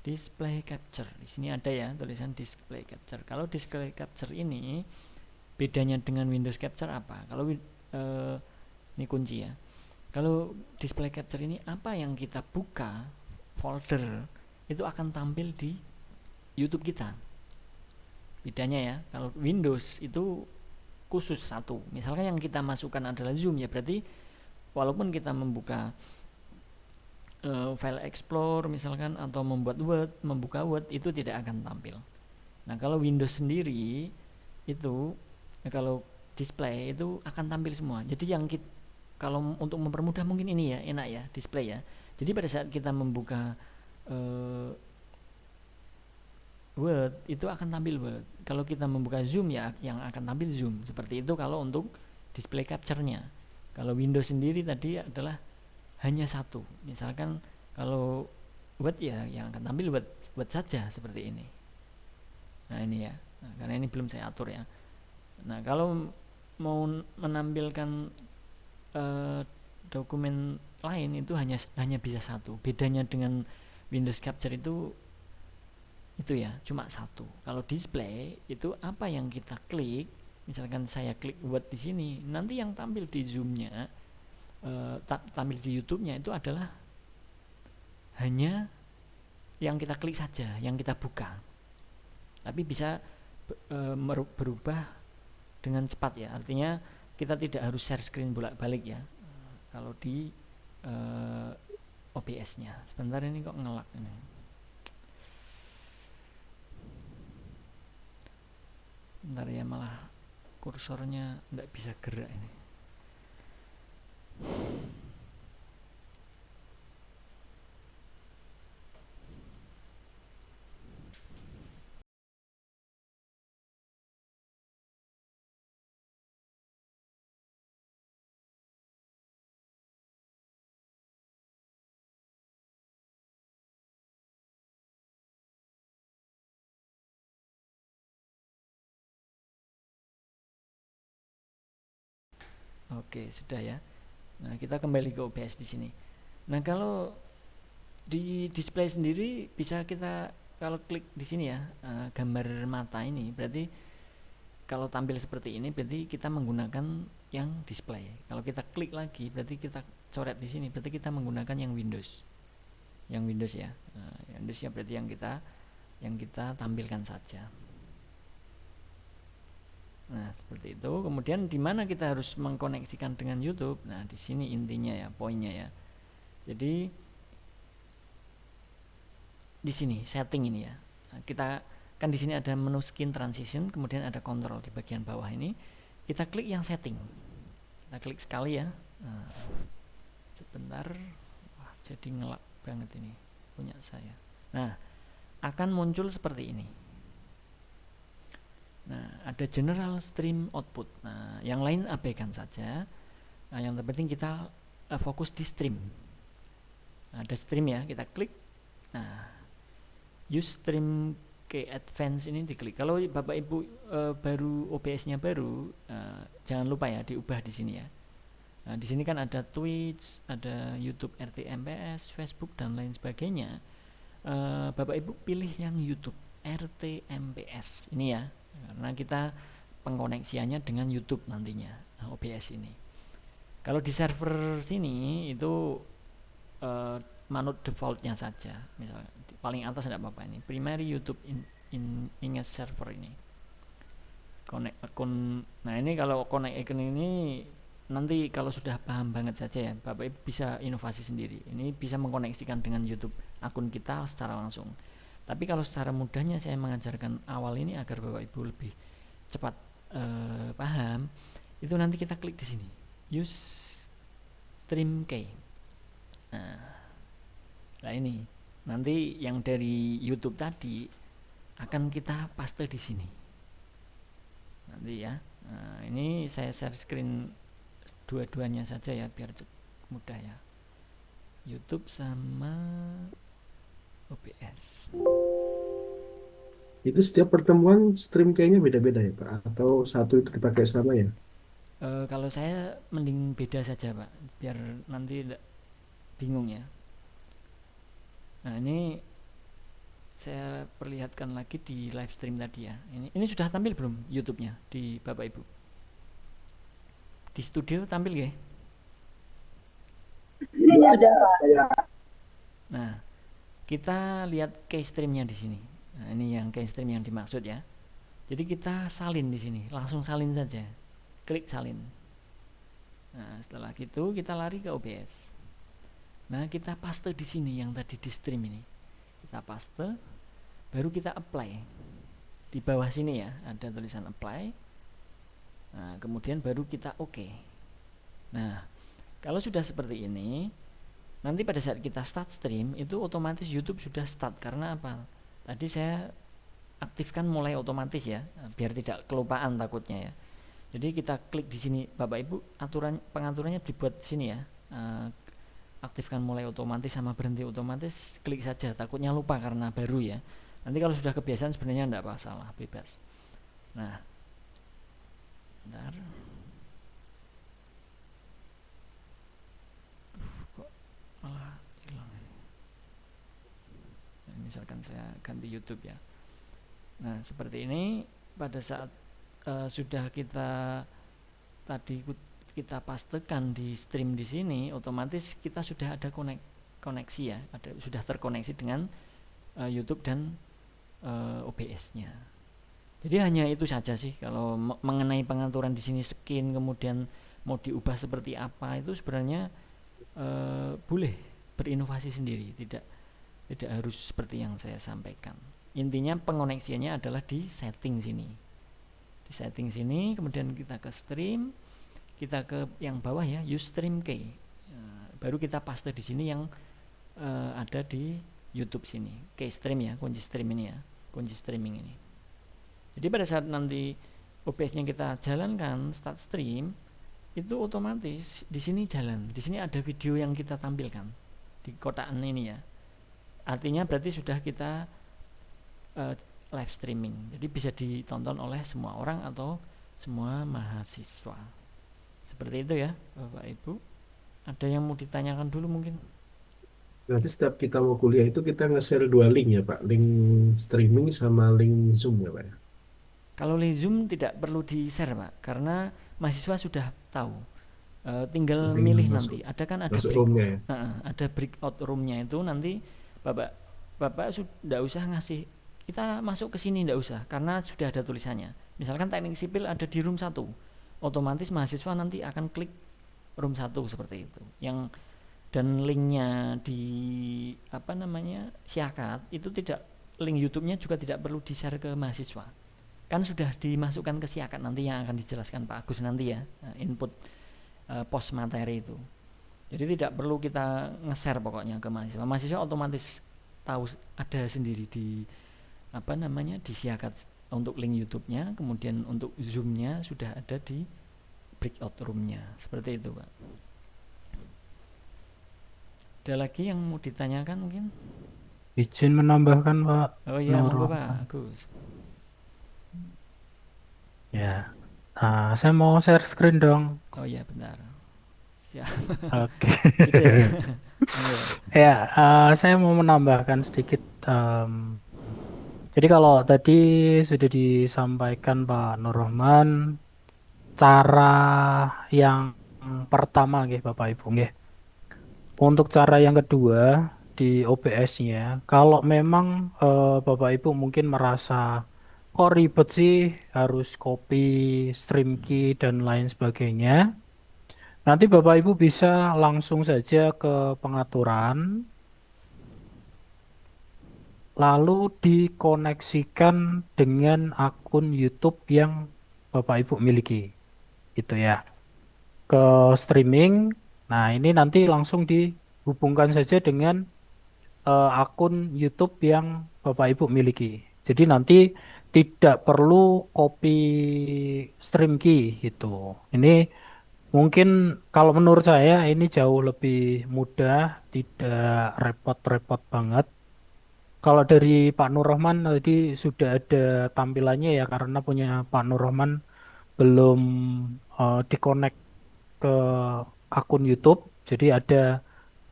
Display capture. Di sini ada ya tulisan display capture. Kalau display capture ini bedanya dengan Windows Capture apa? Kalau ini kunci ya. Kalau display capture ini apa yang kita buka folder itu akan tampil di YouTube kita. Bedanya ya, kalau Windows itu khusus satu. Misalkan yang kita masukkan adalah Zoom, ya berarti walaupun kita membuka file explore misalkan atau membuka Word itu tidak akan tampil. Nah, kalau Windows sendiri itu kalau display itu akan tampil semua. Jadi kalau untuk mempermudah mungkin ini ya enak ya display ya. Jadi pada saat kita membuka Word itu akan tampil Word. Kalau kita membuka Zoom ya yang akan tampil Zoom. Seperti itu kalau untuk display capture-nya. Kalau Windows sendiri tadi adalah hanya satu. Misalkan kalau Word ya yang akan tampil Word saja seperti ini. Nah ini ya. Nah, karena ini belum saya atur ya. Nah kalau mau menampilkan dokumen lain itu hanya bisa satu. Bedanya dengan Windows Capture itu ya cuma satu. Kalau display itu apa yang kita klik, misalkan saya klik Word di sini, nanti yang tampil di Zoom-nya, tampil di YouTube-nya itu adalah hanya yang kita klik saja, yang kita buka. Tapi bisa berubah dengan cepat ya. Artinya kita tidak harus share screen bolak-balik ya. Kalau di OBS-nya. Sebentar ini kok ngelak ini. Bentar ya, malah kursornya tidak bisa gerak ini. Oke, sudah ya. Nah, kita kembali ke OBS di sini. Nah, kalau di display sendiri bisa kita kalau klik di sini ya, gambar mata ini berarti kalau tampil seperti ini berarti kita menggunakan yang display. Kalau kita klik lagi berarti kita coret di sini berarti kita menggunakan yang Windows. Yang Windows ya. Nah, Windows ya berarti yang kita tampilkan saja. Nah, seperti itu. Kemudian di mana kita harus mengkoneksikan dengan YouTube? Nah, di sini intinya ya, poinnya ya. Jadi di sini setting ini ya. Nah, kita kan di sini ada menu skin transition, kemudian ada control di bagian bawah ini. Kita klik yang setting. Kita klik sekali ya. Nah, sebentar. Wah, jadi ngelak banget ini punya saya. Nah, akan muncul seperti ini. Nah, ada general stream output. Nah, yang lain abaikan saja. Nah, yang terpenting kita fokus di stream. Nah, ada stream ya, kita klik. Nah, use stream ke advance ini diklik. Kalau Bapak Ibu baru OBS-nya baru, jangan lupa ya diubah di sini ya. Nah, di sini kan ada Twitch, ada YouTube RTMPS, Facebook dan lain sebagainya. Bapak Ibu pilih yang YouTube RTMPS ini ya. Karena kita pengkoneksiannya dengan YouTube nantinya, OBS ini. Kalau di server sini itu manut defaultnya saja. Misalnya paling atas tidak apa-apa ini. Primary YouTube in a server ini. Connect akun. Nah, ini kalau connect akun ini nanti kalau sudah paham banget saja ya, Bapak Ibu bisa inovasi sendiri. Ini bisa mengkoneksikan dengan YouTube akun kita secara langsung. Tapi kalau secara mudahnya saya mengajarkan awal ini agar Bapak Ibu lebih cepat paham, itu nanti kita klik di sini, use stream key. Nah ini nanti yang dari YouTube tadi akan kita paste di sini. Nanti ya. Nah, ini saya share screen dua-duanya saja ya biar mudah ya. YouTube sama OBS. Itu setiap pertemuan stream kayaknya beda-beda ya Pak? Atau satu itu dipakai selama ya? Kalau saya mending beda saja Pak, biar nanti tidak bingung ya. Nah ini saya perlihatkan lagi di live stream tadi ya. Ini sudah tampil belum YouTube-nya di Bapak Ibu? Di studio tampil ya? Sudah Pak. Nah kita lihat keystreamnya di sini. Nah, ini yang keystream yang dimaksud ya. Jadi kita salin di sini, langsung salin saja. Klik salin. Nah, setelah itu kita lari ke OBS. Nah, kita paste di sini yang tadi di stream ini. Kita paste, baru kita apply. Di bawah sini ya, ada tulisan apply. Nah, kemudian baru kita oke. Nah, kalau sudah seperti ini, nanti pada saat kita start stream itu otomatis YouTube sudah start. Karena apa? Tadi saya aktifkan mulai otomatis ya, biar tidak kelupaan takutnya ya. Jadi kita klik di sini, Bapak Ibu, pengaturannya dibuat sini ya. Aktifkan mulai otomatis sama berhenti otomatis, klik saja, takutnya lupa karena baru ya. Nanti kalau sudah kebiasaan sebenarnya enggak masalah, bebas. Nah, bentar. Kok malah hilang ini. Nah, misalkan saya ganti YouTube ya. Nah, seperti ini pada saat sudah kita tadi kita pastekan di stream di sini, otomatis kita sudah ada koneksi ya, sudah terkoneksi dengan YouTube dan OBS-nya. Jadi hanya itu saja sih kalau mengenai pengaturan di sini skin kemudian mau diubah seperti apa itu sebenarnya boleh berinovasi sendiri, tidak harus seperti yang saya sampaikan. Intinya pengoneksiannya adalah di setting sini. Di setting sini, kemudian kita ke stream, kita ke yang bawah ya, use stream key. Baru kita paste di sini yang ada di YouTube sini. Key stream ya, kunci stream ini ya, kunci streaming ini. Jadi pada saat nanti OBS-nya kita jalankan start stream, itu otomatis di sini jalan. Di sini ada video yang kita tampilkan di kotakan ini ya. Artinya berarti sudah kita live streaming, jadi bisa ditonton oleh semua orang atau semua mahasiswa. Seperti itu ya Bapak Ibu. Ada yang mau ditanyakan dulu mungkin? Berarti setiap kita mau kuliah itu kita nge-share 2 link ya Pak, link streaming sama link Zoom ya Pak ya? Kalau link Zoom tidak perlu di-share Pak, karena mahasiswa sudah tahu. Tinggal Link milih masuk, nanti. Ada kan ada masuk roomnya ya? ada breakout roomnya itu nanti Bapak sudah usah ngasih kita masuk ke sini, tidak usah karena sudah ada tulisannya. Misalkan teknik sipil ada di room 1, otomatis mahasiswa nanti akan klik room 1 seperti itu. Yang dan linknya di Siakat itu tidak, link YouTube-nya juga tidak perlu di-share ke mahasiswa. Kan sudah dimasukkan ke Siakat, nanti yang akan dijelaskan Pak Agus nanti ya, input post materi itu. Jadi tidak perlu kita nge-share pokoknya ke mahasiswa. Mahasiswa otomatis tahu ada sendiri di di Siakat untuk link YouTube-nya, kemudian untuk Zoom-nya sudah ada di breakout room-nya. Seperti itu, Pak. Ada lagi yang mau ditanyakan mungkin? Izin menambahkan Pak Oh iya, monggo Nurul. Pak Agus. Ya, saya mau share screen dong. Oh iya, bentar. Siap. Oke. Sudah ya? Monggo. Ya, saya mau menambahkan sedikit. Jadi kalau tadi sudah disampaikan Pak Nur Rahman, cara yang pertama nggih Bapak Ibu nggih. Untuk cara yang kedua di OBS-nya, kalau memang Bapak Ibu mungkin merasa kok ribet sih harus copy stream key dan lain sebagainya, nanti Bapak Ibu bisa langsung saja ke pengaturan, lalu dikoneksikan dengan akun YouTube yang Bapak Ibu miliki, gitu ya. Ke streaming, nah ini nanti langsung dihubungkan saja dengan akun YouTube yang Bapak Ibu miliki. Jadi nanti tidak perlu copy stream key gitu. Ini mungkin kalau menurut saya ini jauh lebih mudah, tidak repot-repot banget. Kalau dari Pak Nur Rahman tadi sudah ada tampilannya ya, karena punya Pak Nur Rahman belum di-connect ke akun YouTube. Jadi ada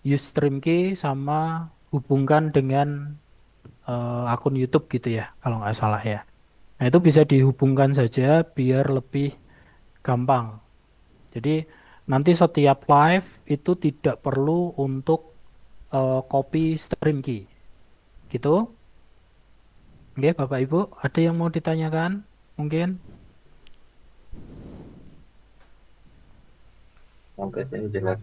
use stream key sama hubungkan dengan akun YouTube gitu ya, kalau nggak salah ya. Nah itu bisa dihubungkan saja biar lebih gampang. Jadi nanti setiap live itu tidak perlu untuk copy stream key. Gitu. Oke, Bapak Ibu, ada yang mau ditanyakan? Mungkin Oke, ini jelas.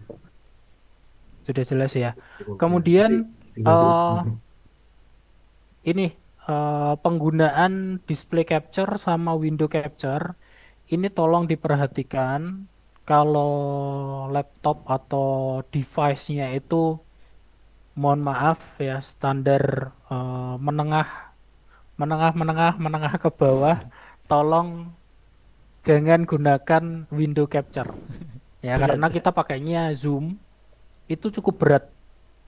sudah jelas ya. Oke, Kemudian jadi tinggal di eh ini penggunaan display capture sama window capture ini tolong diperhatikan kalau laptop atau device-nya itu mohon maaf ya standar menengah menengah ke bawah, tolong jangan gunakan window capture ya Berat karena ya. kita pakainya Zoom itu cukup berat.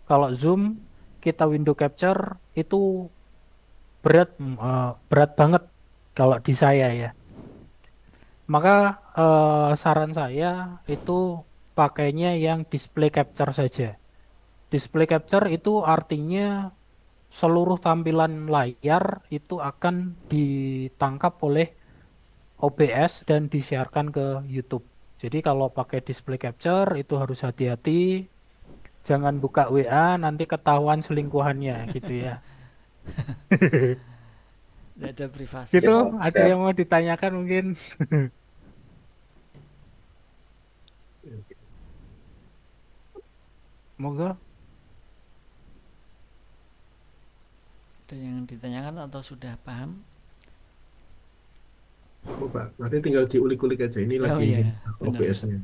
Kalau Zoom kita window capture itu berat banget kalau di saya ya. Maka saran saya itu pakainya yang display capture saja. Display capture itu artinya seluruh tampilan layar itu akan ditangkap oleh OBS dan disiarkan ke YouTube. Jadi kalau pakai display capture itu harus hati-hati, jangan buka WA nanti ketahuan selingkuhannya gitu ya. Tidak ada privasi Gitu, ya. ada yang mau ditanyakan mungkin? Monggo. Ada yang ditanyakan atau sudah paham? Oh, Pak, nanti tinggal diulik-ulik aja. Ini Oh lagi ini iya, benar. OBS-nya.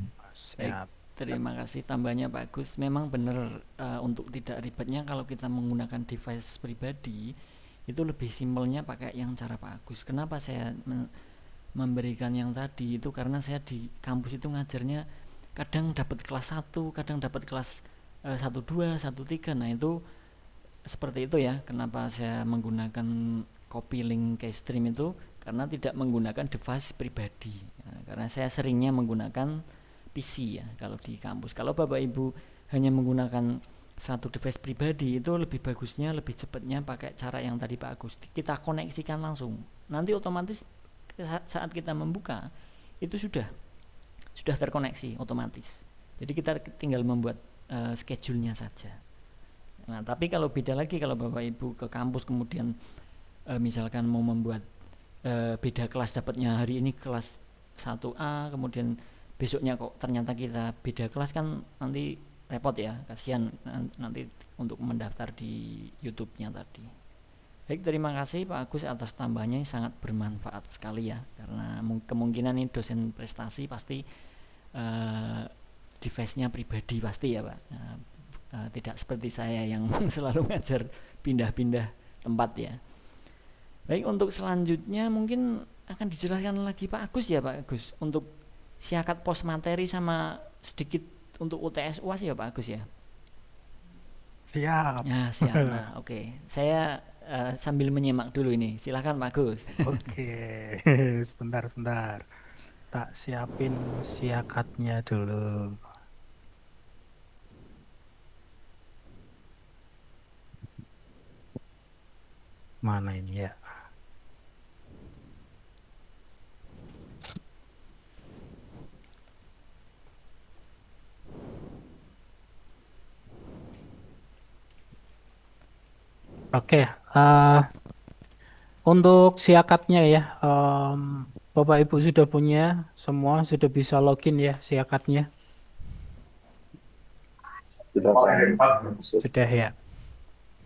Baik, Siap. terima kasih tambahnya Pak Agus. Memang benar, untuk tidak ribetnya kalau kita menggunakan device pribadi itu lebih simpelnya pakai yang cara Pak Agus. Kenapa saya memberikan yang tadi itu karena saya di kampus itu ngajarnya kadang dapat kelas 1, kadang dapat kelas 1 2, 1 3. Nah, itu seperti itu ya. Kenapa saya menggunakan copy link ke stream itu karena tidak menggunakan device pribadi. Nah, karena saya seringnya menggunakan PC ya kalau di kampus. Kalau Bapak Ibu hanya menggunakan satu device pribadi itu lebih bagusnya, lebih cepatnya pakai cara yang tadi Pak Agus. Kita koneksikan langsung. Nanti otomatis saat kita membuka itu sudah terkoneksi otomatis. Jadi kita tinggal membuat schedule-nya saja. Nah, tapi kalau beda lagi kalau Bapak Ibu ke kampus kemudian misalkan mau membuat beda kelas dapatnya hari ini kelas 1A kemudian besoknya kok ternyata kita beda kelas kan nanti repot ya, kasihan nanti untuk mendaftar di YouTube-nya tadi. Baik, terima kasih Pak Agus atas tambahnya, sangat bermanfaat sekali ya karena kemungkinan ini dosen prestasi pasti device-nya pribadi pasti ya Pak. Tidak seperti saya yang selalu ngajar pindah-pindah tempat ya. Baik, untuk selanjutnya mungkin akan dijelaskan lagi Pak Agus ya Pak Agus untuk siakat pos materi sama sedikit untuk UTS UAS ya Pak Agus ya. Siap. Ya siap. Nah oke, saya sambil menyimak dulu ini. Silahkan Pak Agus. Oke. Sebentar. Tak siapin siakatnya dulu. Mana ini ya? Oke, untuk siakatnya ya, Bapak Ibu sudah punya semua, sudah bisa login ya siakatnya, sudah ya.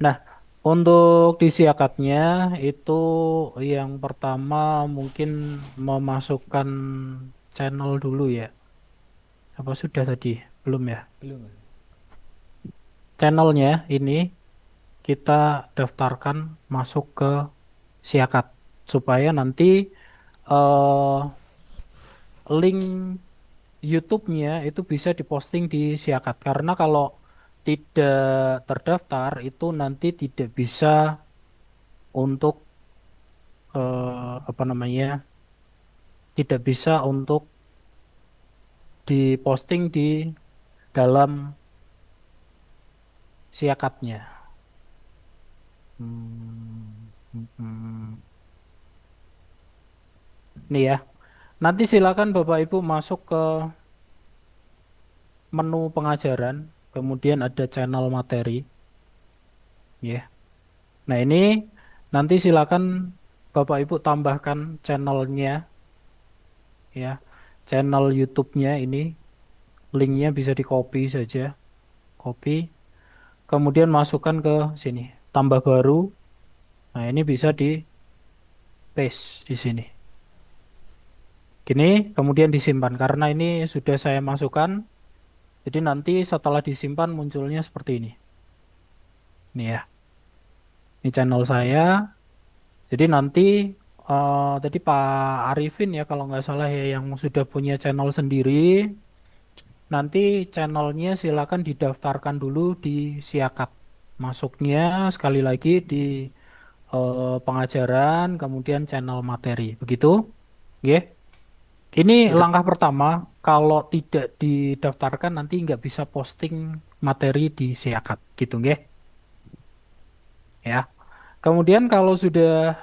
Nah, untuk di siakatnya itu yang pertama mungkin memasukkan channel dulu ya. Apa sudah tadi? Belum ya? Belum. Channelnya ini kita daftarkan masuk ke siakat supaya nanti eh, link YouTube-nya itu bisa diposting di siakat karena kalau tidak terdaftar itu nanti tidak bisa untuk apa namanya tidak bisa untuk diposting di dalam siakatnya. Hmm, hmm, hmm. Nih ya, nanti silakan Bapak Ibu masuk ke menu pengajaran, kemudian ada channel materi, ya. Nah, ini nanti silakan Bapak Ibu tambahkan channelnya ya. Channel YouTube-nya ini linknya bisa di copy saja. Copy. Kemudian masukkan ke sini. Tambah baru. Nah, ini bisa di paste di sini. Gini, kemudian disimpan. Karena ini sudah saya masukkan. Jadi nanti setelah disimpan munculnya seperti ini. Ini ya. Ini channel saya. Jadi nanti tadi Pak Arifin ya kalau nggak salah ya yang sudah punya channel sendiri. Nanti channelnya silakan didaftarkan dulu di Siakat. Masuknya sekali lagi di pengajaran, kemudian channel materi. Begitu? Ya. Ini Ya, langkah pertama. Kalau tidak didaftarkan nanti nggak bisa posting materi di Siakat. Gitu, ya. Ya. Kemudian kalau sudah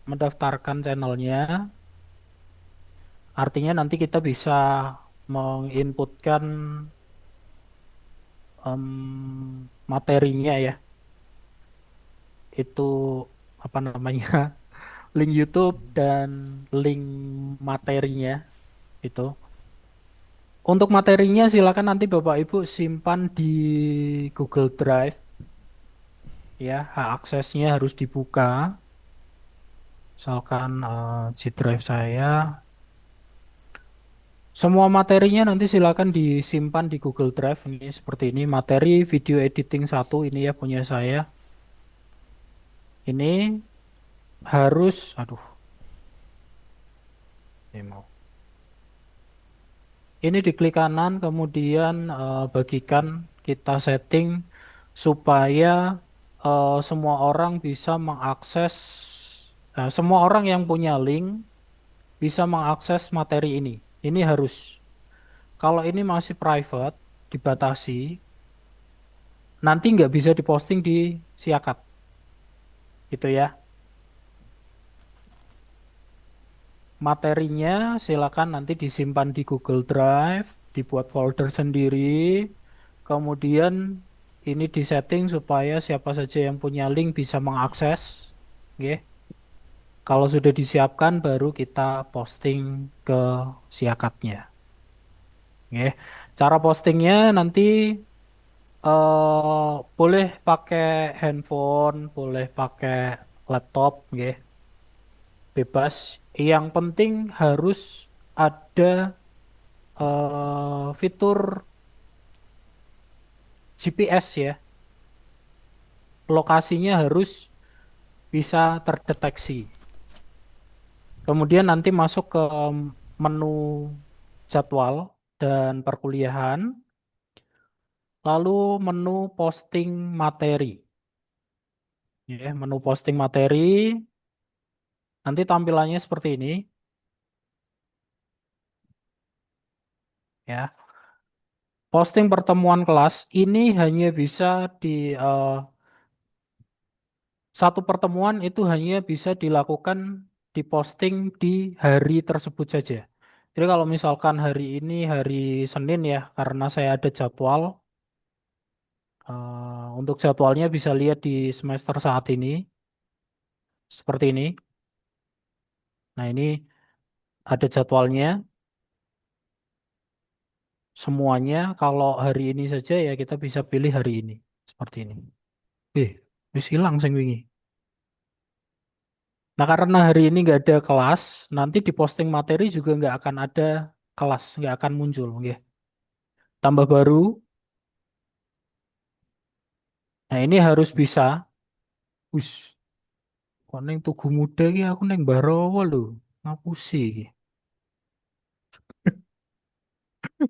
mendaftarkan channelnya, artinya nanti kita bisa menginputkan materinya ya. Itu apa namanya? Link YouTube dan link materinya itu. Untuk materinya silakan nanti Bapak Ibu simpan di Google Drive ya. Hak aksesnya harus dibuka. Misalkan G Drive saya. Semua materinya nanti silakan disimpan di Google Drive ini seperti ini. Materi video editing satu ini ya punya saya. Ini harus, aduh, ini mau. Ini diklik kanan, kemudian bagikan kita setting supaya semua orang bisa mengakses, semua orang yang punya link bisa mengakses materi ini. Ini harus. Kalau ini masih private, dibatasi, nanti nggak bisa diposting di Siakat, gitu ya. Materinya silakan nanti disimpan di Google Drive, dibuat folder sendiri, kemudian ini disetting supaya siapa saja yang punya link bisa mengakses. Oke. Kalau sudah disiapkan baru kita posting ke Siakatnya. Oke. Cara postingnya nanti boleh pakai handphone, boleh pakai laptop, oke. Bebas. Yang penting harus ada fitur GPS ya. Lokasinya harus bisa terdeteksi. Kemudian nanti masuk ke menu jadwal dan perkuliahan, lalu menu posting materi. Ya, menu posting materi nanti tampilannya seperti ini ya. Posting pertemuan kelas ini hanya bisa di satu pertemuan itu hanya bisa dilakukan diposting di hari tersebut saja. Jadi kalau misalkan hari ini hari Senin ya, karena saya ada jadwal, untuk jadwalnya bisa lihat di semester saat ini, seperti ini. Nah ini ada jadwalnya, semuanya. Kalau hari ini saja ya kita bisa pilih hari ini, seperti ini. Wis hilang sing wingi. Nah karena hari ini nggak ada kelas, nanti di posting materi juga nggak akan ada kelas, nggak akan muncul. Nggih. Tambah baru. Nah ini harus bisa. Wis, kok neng Tugu Muda iki aku neng Barawa lho. Ngapusi iki.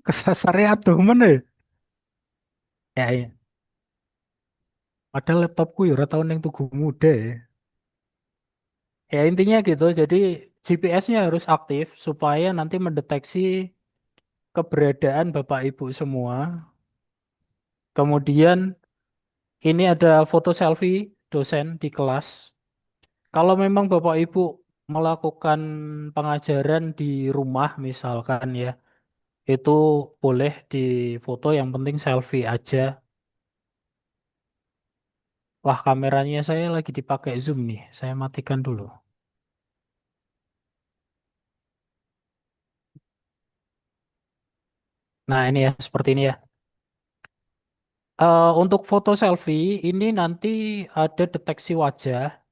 Kesasarnya aduh mana ya? Ya, ya. Padahal laptopku ya ora tau neng Tugu Muda ya. Ya intinya gitu. Jadi GPS-nya harus aktif supaya nanti mendeteksi keberadaan Bapak Ibu semua. Kemudian ini ada foto selfie dosen di kelas. Kalau memang Bapak Ibu melakukan pengajaran di rumah misalkan ya, itu boleh di foto yang penting selfie aja. Wah, kameranya saya lagi dipakai zoom nih. Saya matikan dulu. Nah, ini ya, seperti ini ya. Untuk foto selfie, ini nanti ada deteksi wajah.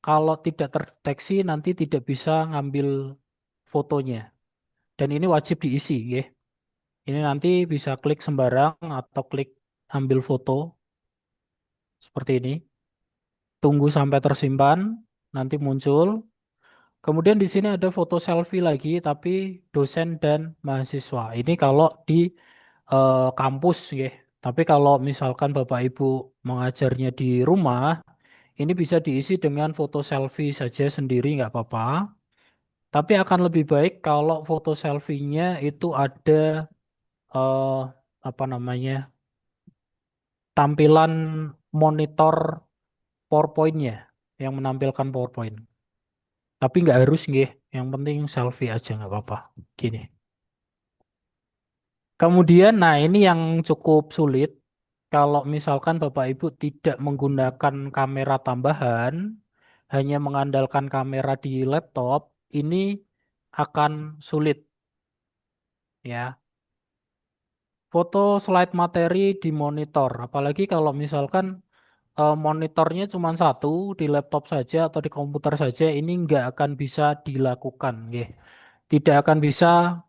Kalau tidak terdeteksi, nanti tidak bisa ngambil fotonya. Dan ini wajib diisi, ya. Ini nanti bisa klik sembarang atau klik ambil foto seperti ini. Tunggu sampai tersimpan, nanti muncul. Kemudian di sini ada foto selfie lagi, tapi dosen dan mahasiswa. Ini kalau di kampus, ya. Tapi kalau misalkan Bapak Ibu mengajarnya di rumah, ini bisa diisi dengan foto selfie saja sendiri, nggak apa-apa. Tapi akan lebih baik kalau foto selfie-nya itu ada eh, apa namanya tampilan monitor PowerPoint-nya yang menampilkan PowerPoint. Tapi nggak harus nggih. Yang penting selfie aja nggak apa-apa. Gini. Kemudian, nah ini yang cukup sulit. Kalau misalkan Bapak Ibu tidak menggunakan kamera tambahan, hanya mengandalkan kamera di laptop, ini akan sulit ya. Foto slide materi di monitor, apalagi kalau misalkan monitornya cuma satu di laptop saja atau di komputer saja, ini nggak akan bisa dilakukan, nggih. Tidak akan bisa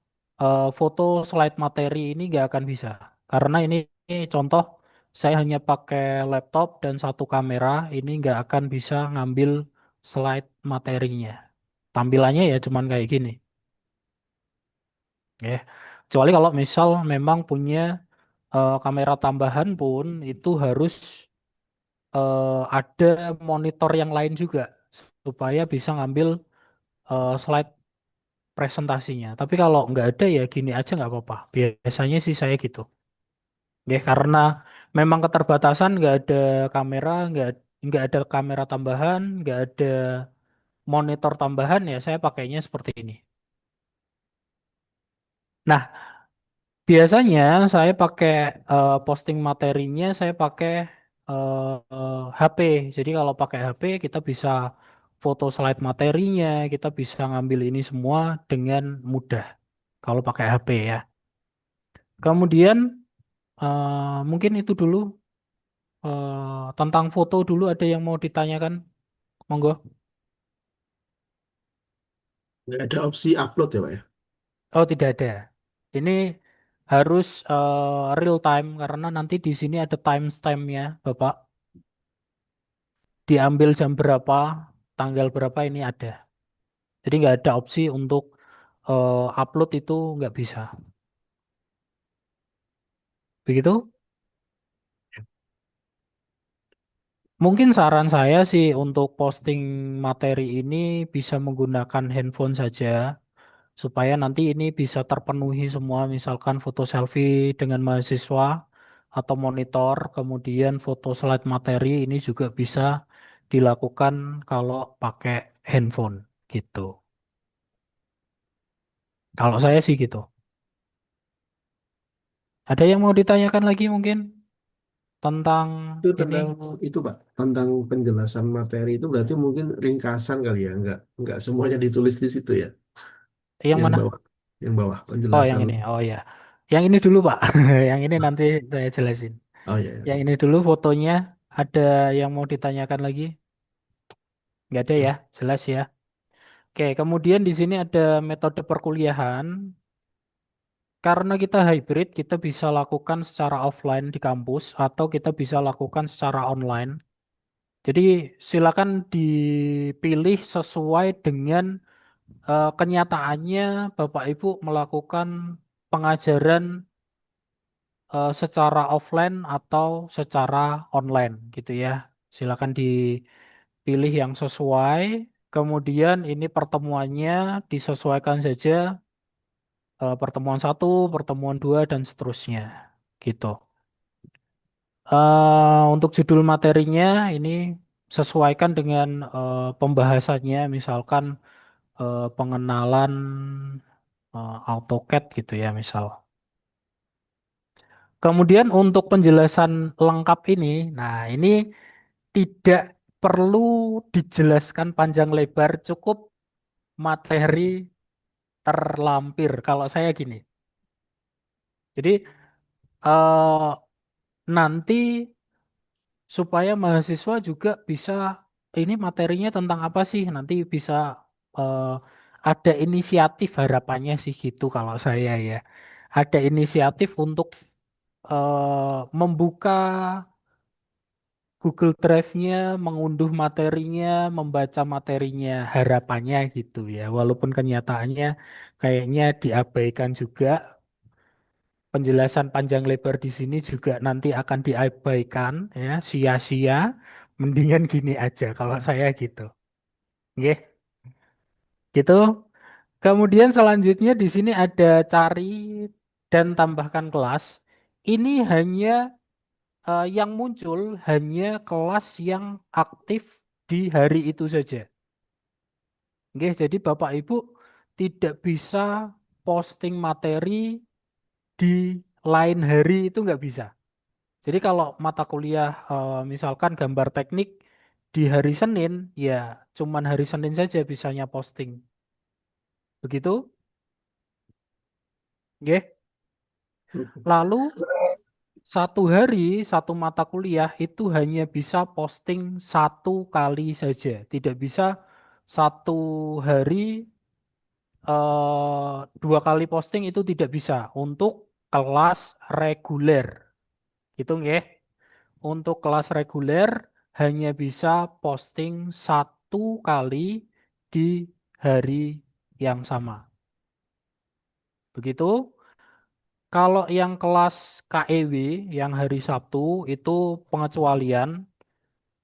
foto slide materi ini nggak akan bisa. Karena ini contoh saya hanya pakai laptop dan satu kamera, ini nggak akan bisa ngambil slide materinya. Tampilannya ya cuman kayak gini. Ya. Kecuali kalau misal memang punya kamera tambahan pun itu harus ada monitor yang lain juga supaya bisa ngambil slide presentasinya. Tapi kalau nggak ada ya gini aja nggak apa-apa. Biasanya sih saya gitu. Ya karena memang keterbatasan nggak ada kamera, nggak ada kamera tambahan, nggak ada monitor tambahan ya saya pakainya seperti ini. Nah, biasanya saya pakai posting materinya saya pakai HP. Jadi kalau pakai HP kita bisa foto slide materinya, kita bisa ngambil ini semua dengan mudah kalau pakai HP ya. Kemudian mungkin itu dulu tentang foto dulu ada yang mau ditanyakan? Monggo. Nggak ada opsi upload ya, Pak ya? Oh, tidak ada. Ini harus real time karena nanti di sini ada timestampnya, Bapak. Diambil jam berapa, tanggal berapa ini ada. Jadi nggak ada opsi untuk upload itu nggak bisa. Begitu? Mungkin saran saya sih untuk posting materi ini bisa menggunakan handphone saja supaya nanti ini bisa terpenuhi semua misalkan foto selfie dengan mahasiswa atau monitor, kemudian foto slide materi ini juga bisa dilakukan kalau pakai handphone gitu. Kalau saya sih gitu. Ada yang mau ditanyakan lagi mungkin tentang Itu ini? tentang itu, Pak, tentang penjelasan materi itu berarti mungkin ringkasan kali ya, nggak semuanya ditulis di situ ya. Yang Yang mana? bawah, yang bawah Oh, yang penjelasan. ini. Oh ya. Yang ini dulu, Pak. Yang ini nanti saya jelasin. Oh ya, ya. Yang ini dulu fotonya ada yang mau ditanyakan lagi? Nggak ada ya? Jelas ya. Oke, kemudian di sini ada metode perkuliahan. Karena kita hybrid, kita bisa lakukan secara offline di kampus atau kita bisa lakukan secara online. Jadi silakan dipilih sesuai dengan kenyataannya Bapak Ibu melakukan pengajaran secara offline atau secara online gitu ya. Silakan dipilih yang sesuai. Kemudian ini pertemuannya disesuaikan saja pertemuan satu, pertemuan dua dan seterusnya gitu. Untuk judul materinya ini sesuaikan dengan pembahasannya, misalkan pengenalan AutoCAD gitu ya misal. Kemudian untuk penjelasan lengkap ini, nah ini tidak perlu dijelaskan panjang lebar, cukup materi terlampir. Kalau saya gini, jadi eh, nanti supaya mahasiswa juga bisa ini materinya tentang apa sih? Nanti bisa eh, ada inisiatif harapannya sih gitu kalau saya ya. Ada inisiatif untuk membuka Google Drive-nya, mengunduh materinya, membaca materinya, harapannya gitu ya. Walaupun kenyataannya kayaknya diabaikan juga. Penjelasan panjang lebar di sini juga nanti akan diabaikan ya, sia-sia. Mendingan gini aja kalau saya gitu. Nggih, gitu. Kemudian selanjutnya di sini ada cari dan tambahkan kelas. Ini hanya yang muncul hanya kelas yang aktif di hari itu saja. Nggih, jadi Bapak Ibu tidak bisa posting materi di lain hari itu nggak bisa. Jadi kalau mata kuliah misalkan gambar teknik di hari Senin, ya cuman hari Senin saja bisanya posting. Begitu? Nggih. Lalu satu hari, satu mata kuliah itu hanya bisa posting satu kali saja. Tidak bisa satu hari dua kali posting itu tidak bisa untuk kelas reguler. Gitu nggih. Untuk kelas reguler hanya bisa posting satu kali di hari yang sama. Begitu. Kalau yang kelas KEW yang hari Sabtu itu pengecualian.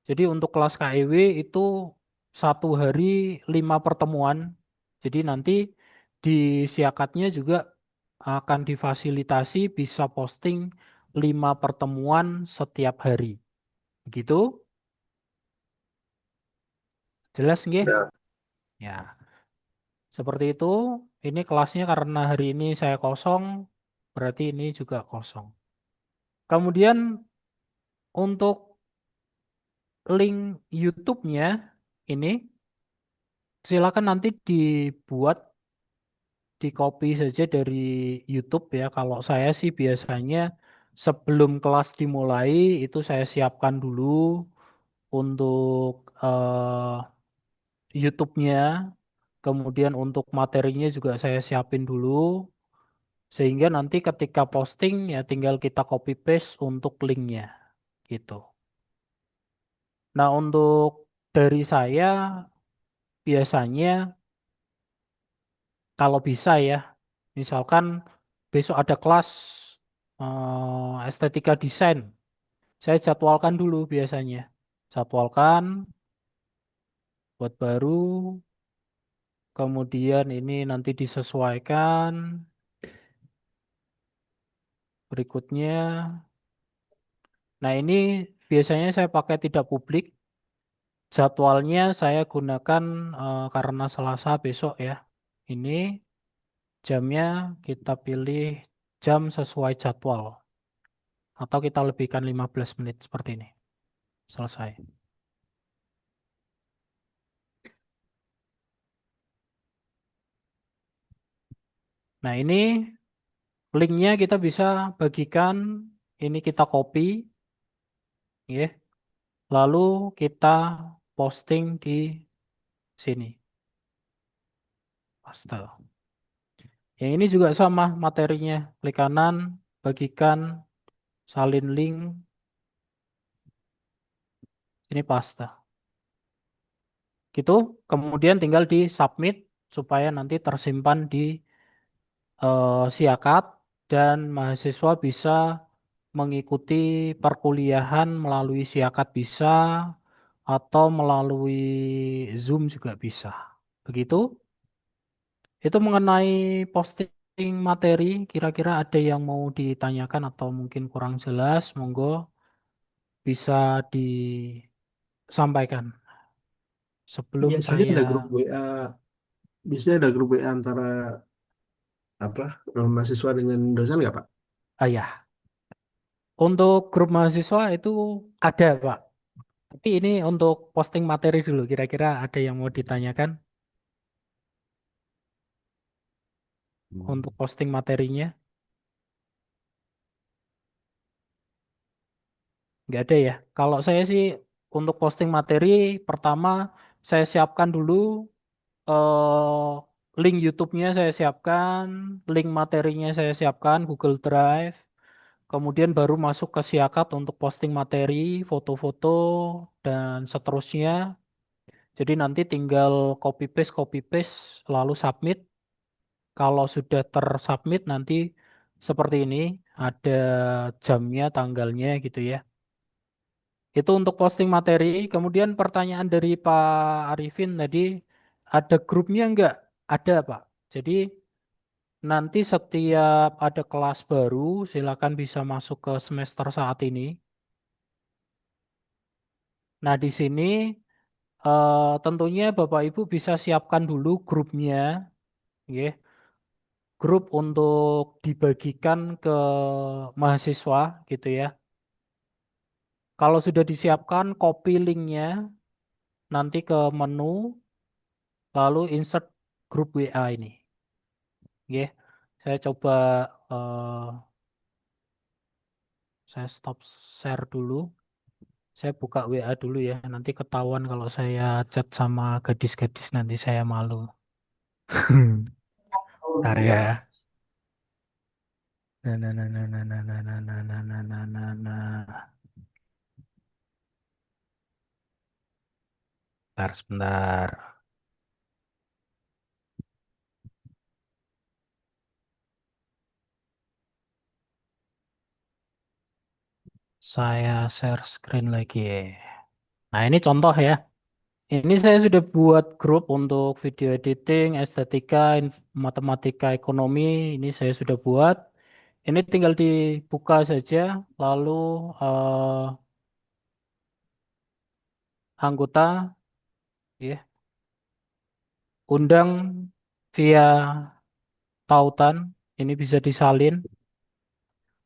Jadi untuk kelas KEW itu satu hari 5 pertemuan. Jadi nanti di siakatnya juga akan difasilitasi bisa posting 5 pertemuan setiap hari. Begitu? Jelas nggih? Ya. Ya, seperti itu. Ini kelasnya karena hari ini saya kosong, berarti ini juga kosong. Kemudian untuk link YouTube-nya ini silakan nanti dibuat di copy saja dari YouTube ya. Kalau saya sih biasanya sebelum kelas dimulai itu saya siapkan dulu untuk YouTube-nya, kemudian untuk materinya juga saya siapin dulu sehingga nanti ketika posting ya tinggal kita copy paste untuk linknya gitu. Nah, untuk dari saya biasanya kalau bisa ya, misalkan besok ada kelas estetika desain, saya jadwalkan dulu biasanya. Jadwalkan buat baru, kemudian ini nanti disesuaikan berikutnya. Nah, ini biasanya saya pakai tidak publik. Jadwalnya saya gunakan karena Selasa besok ya. Ini jamnya kita pilih jam sesuai jadwal. Atau kita lebihkan 15 menit seperti ini. Selesai. Nah, ini linknya kita bisa bagikan. Ini kita copy. Ya. Lalu kita posting di sini. Paste. Yang ini juga sama materinya. Klik kanan, bagikan, salin link. Ini paste. Gitu. Kemudian tinggal di submit supaya nanti tersimpan di siakat dan mahasiswa bisa mengikuti perkuliahan melalui siakat bisa atau melalui Zoom juga bisa. Begitu. Itu mengenai posting materi, kira-kira ada yang mau ditanyakan atau mungkin kurang jelas, monggo bisa disampaikan sebelum Biasanya saya. ada grup WA, biasanya ada grup WA antara apa mahasiswa dengan dosen nggak Pak? Ya, untuk grup mahasiswa itu ada, Pak. Tapi ini untuk posting materi dulu, kira-kira ada yang mau ditanyakan untuk posting materinya? Nggak ada ya. Kalau saya sih untuk posting materi, pertama saya siapkan dulu link YouTube-nya saya siapkan, link materinya saya siapkan, Google Drive. Kemudian baru masuk ke Siakat untuk posting materi, foto-foto, dan seterusnya. Jadi nanti tinggal copy paste, lalu submit. Kalau sudah tersubmit nanti seperti ini, ada jamnya, tanggalnya gitu ya. Itu untuk posting materi. Kemudian pertanyaan dari Pak Arifin tadi, ada grupnya enggak? Ada, Pak. Jadi nanti setiap ada kelas baru, silakan bisa masuk ke semester saat ini. Nah, di sini tentunya Bapak Ibu bisa siapkan dulu grupnya, ya. Grup untuk dibagikan ke mahasiswa gitu ya. Kalau sudah disiapkan, copy linknya nanti ke menu, lalu insert grup WA ini. Ya, saya coba eh, saya stop share dulu. Saya buka WA dulu ya. Nanti ketahuan kalau saya chat sama gadis-gadis nanti saya malu. Bentar ya. Nah, nah, nah, nah, nah, nah, nah, nah, nah, nah, nah, nah, nah, nah. Bentar, sebentar. Saya share screen lagi. Nah, ini contoh ya. Ini saya sudah buat grup untuk video editing, estetika, matematika, ekonomi. Ini saya sudah buat. Ini tinggal dibuka saja, lalu anggota ya, undang via tautan. Ini bisa disalin.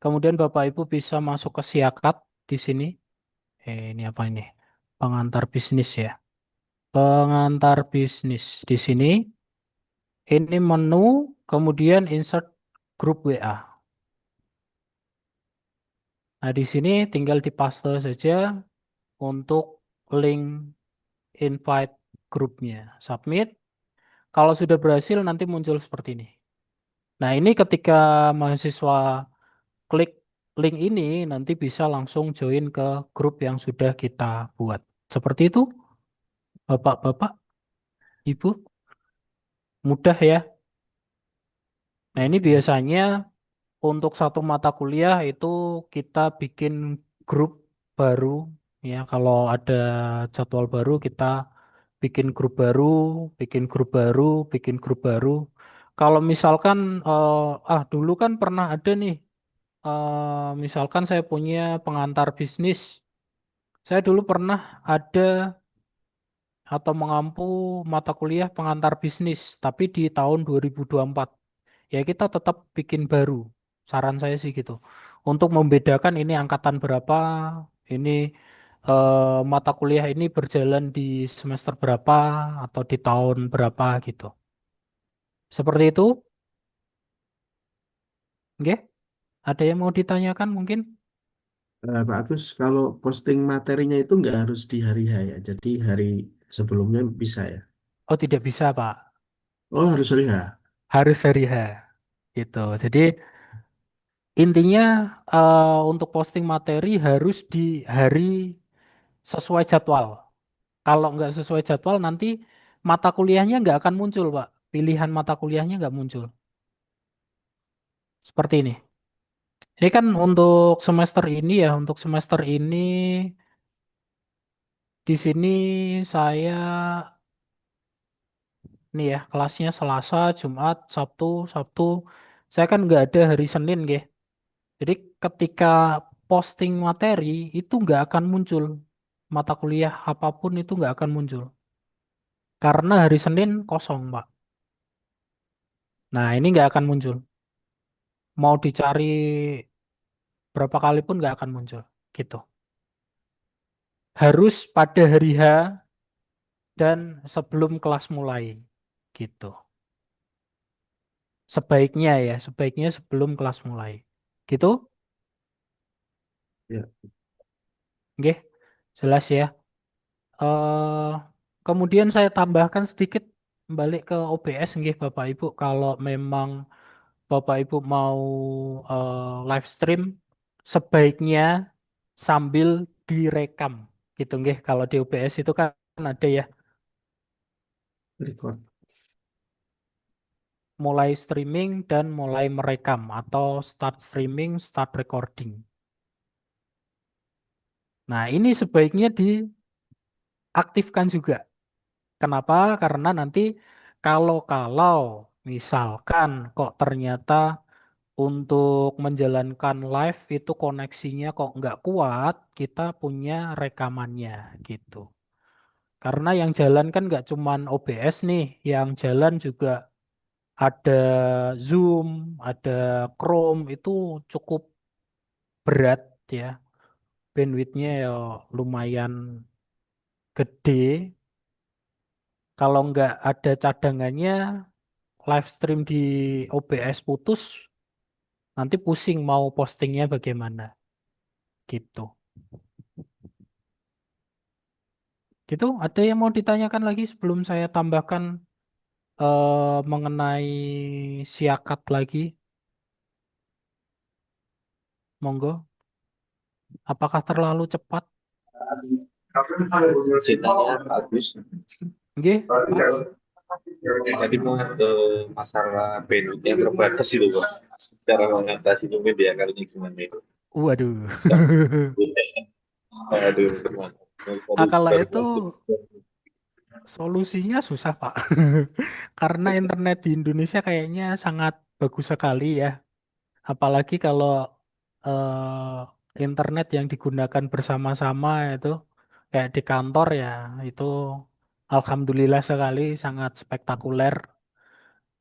Kemudian Bapak Ibu bisa masuk ke Siakat di sini. Ini apa ini? Pengantar bisnis ya. Pengantar bisnis di sini. Ini menu, kemudian insert grup WA. Nah, di sini tinggal dipaste saja untuk link invite grupnya. Submit. Kalau sudah berhasil nanti muncul seperti ini. Nah, ini ketika mahasiswa klik link ini nanti bisa langsung join ke grup yang sudah kita buat. Seperti itu, Bapak-bapak, Ibu, mudah ya. Nah, ini biasanya untuk satu mata kuliah itu kita bikin grup baru ya. Kalau ada jadwal baru kita bikin grup baru, bikin grup baru, bikin grup baru. Kalau misalkan dulu kan pernah ada nih misalkan saya punya pengantar bisnis. Saya dulu pernah ada atau mengampu mata kuliah pengantar bisnis, tapi di tahun 2024. Ya kita tetap bikin baru. Saran saya sih gitu. Untuk membedakan ini angkatan berapa, ini mata kuliah ini berjalan di semester berapa atau di tahun berapa gitu. Seperti itu, nggih? Ada yang mau ditanyakan mungkin? Pak Agus, kalau posting materinya itu nggak harus di hari H ya, jadi hari sebelumnya bisa ya? Oh, tidak bisa, Pak. Oh, harus hari H. Harus hari H. Gitu. Jadi intinya untuk posting materi harus di hari sesuai jadwal. Kalau nggak sesuai jadwal nanti mata kuliahnya nggak akan muncul, Pak. Pilihan mata kuliahnya nggak muncul. Seperti ini. Ini kan untuk semester ini ya, untuk semester ini di sini saya nih ya kelasnya Selasa, Jumat, Sabtu, Sabtu. Saya kan nggak ada hari Senin, ya. Jadi ketika posting materi itu nggak akan muncul. Mata kuliah apapun itu nggak akan muncul. Karena hari Senin kosong, Pak. Nah, ini nggak akan muncul. Mau dicari berapa kali pun nggak akan muncul. Gitu. harus pada hari H dan sebelum kelas mulai gitu. Sebaiknya ya, sebaiknya sebelum kelas mulai. Gitu? Ya, Oke, jelas ya. eh Kemudian saya tambahkan sedikit balik ke OBS nggih Bapak Ibu, kalau memang Bapak Ibu mau live stream sebaiknya sambil direkam gitu nggih. Kalau di OBS itu kan ada ya, record. mulai streaming dan mulai merekam atau start streaming, start recording. Nah, ini sebaiknya diaktifkan juga. Kenapa? Karena nanti kalau misalkan kok ternyata untuk menjalankan live itu koneksinya kok nggak kuat, kita punya rekamannya gitu. Karena yang jalan kan nggak cuman OBS nih, yang jalan juga ada Zoom, ada Chrome, itu cukup berat ya. Bandwidthnya ya lumayan gede. Kalau nggak ada cadangannya, live stream di OBS putus, nanti pusing mau postingnya bagaimana gitu. Gitu, ada yang mau ditanyakan lagi sebelum saya tambahkan mengenai siakat lagi? Monggo. Apakah terlalu cepat? Ceritanya bagus. Nggih, Pak. Tadi mau ke masalah bandwidth yang terbatas itu, Pak. Cara mengatasi itu media kali gimana itu? Waduh. Aduh, bermasalah. Ah, Tadi kalau baru itu solusinya susah, Pak. Karena internet di Indonesia kayaknya sangat bagus sekali ya. Apalagi kalau internet yang digunakan bersama-sama itu kayak di kantor ya, itu alhamdulillah sekali sangat spektakuler.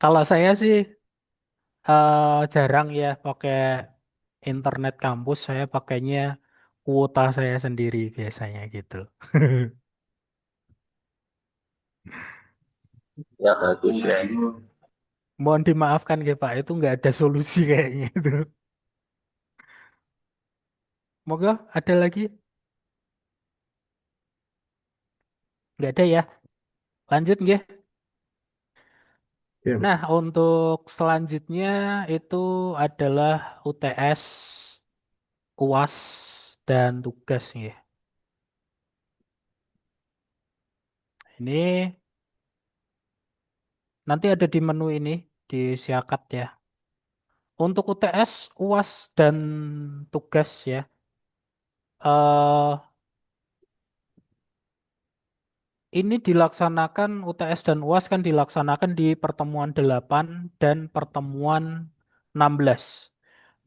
Kalau saya sih jarang ya pakai internet kampus, saya pakainya kuota saya sendiri biasanya gitu. ya bagus ya. Mohon dimaafkan ya Pak, itu nggak ada solusi kayaknya itu. Moga ada lagi? Nggak ada ya. Lanjut nggih. Ya, Nah, untuk selanjutnya itu adalah UTS, UAS, dan tugas nggih. Ini nanti ada di menu ini, di siakat ya. Untuk UTS, UAS, dan tugas ya. eh ini dilaksanakan UTS dan UAS kan dilaksanakan di pertemuan 8 dan pertemuan 16.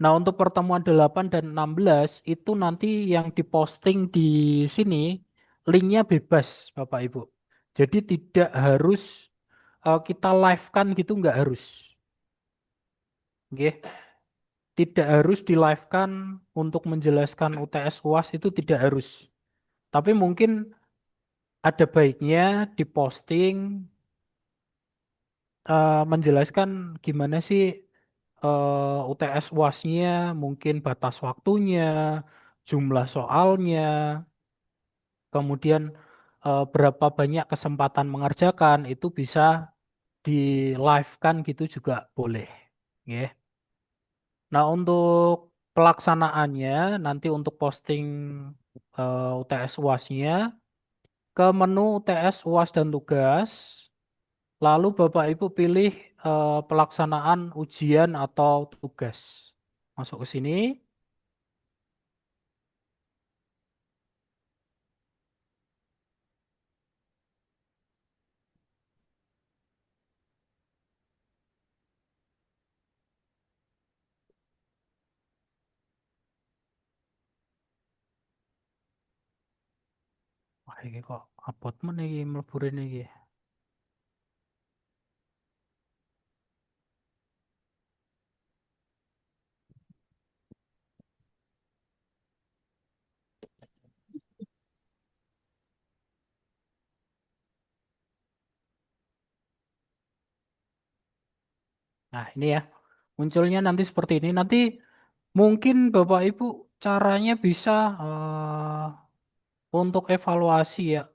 Nah, untuk pertemuan 8 dan 16 itu nanti yang diposting di sini linknya bebas Bapak Ibu. Jadi tidak harus kita live kan gitu nggak harus. Oke. Tidak harus di live kan untuk menjelaskan UTS UAS itu tidak harus. Tapi mungkin ada baiknya diposting menjelaskan gimana sih UTS UASnya, mungkin batas waktunya, jumlah soalnya, kemudian berapa banyak kesempatan mengerjakan itu bisa di live kan gitu juga boleh. Ya. Nah, untuk pelaksanaannya nanti untuk posting UTS UASnya ke menu UTS UAS dan tugas. Lalu Bapak Ibu pilih pelaksanaan ujian atau tugas. Masuk ke sini. Wah, ini kok upload mana ini mlebu rene iki. Nah, ini ya. Munculnya nanti seperti ini. Nanti mungkin Bapak Ibu caranya bisa untuk evaluasi ya.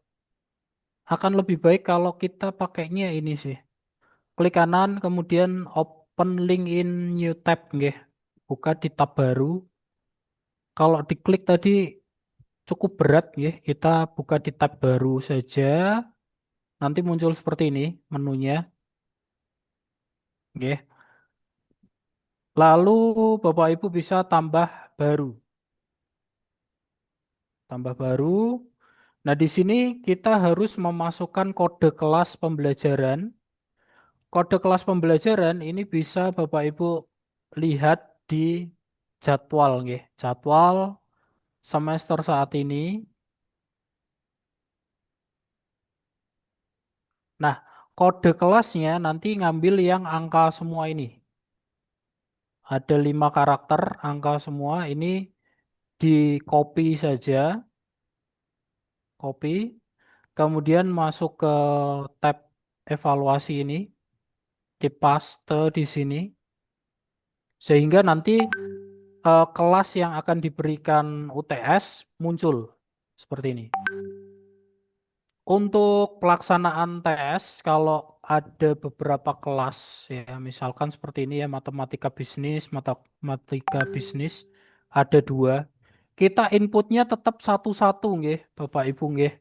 Akan lebih baik kalau kita pakainya ini sih. Klik kanan, kemudian open link in new tab, nggih. Buka di tab baru. Kalau diklik tadi cukup berat, nggih. Kita buka di tab baru saja. Nanti muncul seperti ini menunya, nggih. Lalu Bapak Ibu bisa tambah baru. Tambah baru. Nah, di sini kita harus memasukkan kode kelas pembelajaran. Kode kelas pembelajaran ini bisa Bapak Ibu lihat di jadwal, nggih. Jadwal semester saat ini. Nah, kode kelasnya nanti ngambil yang angka semua ini. Ada 5 karakter angka semua. Ini di copy saja. Copy. Kemudian masuk ke tab evaluasi ini. Dipaste di sini. Sehingga nanti kelas yang akan diberikan UTS muncul seperti ini. Untuk pelaksanaan tes, kalau ada beberapa kelas, ya misalkan seperti ini ya, matematika bisnis, ada 2. Kita inputnya tetap satu-satu, nggih, Bapak Ibu, nggih.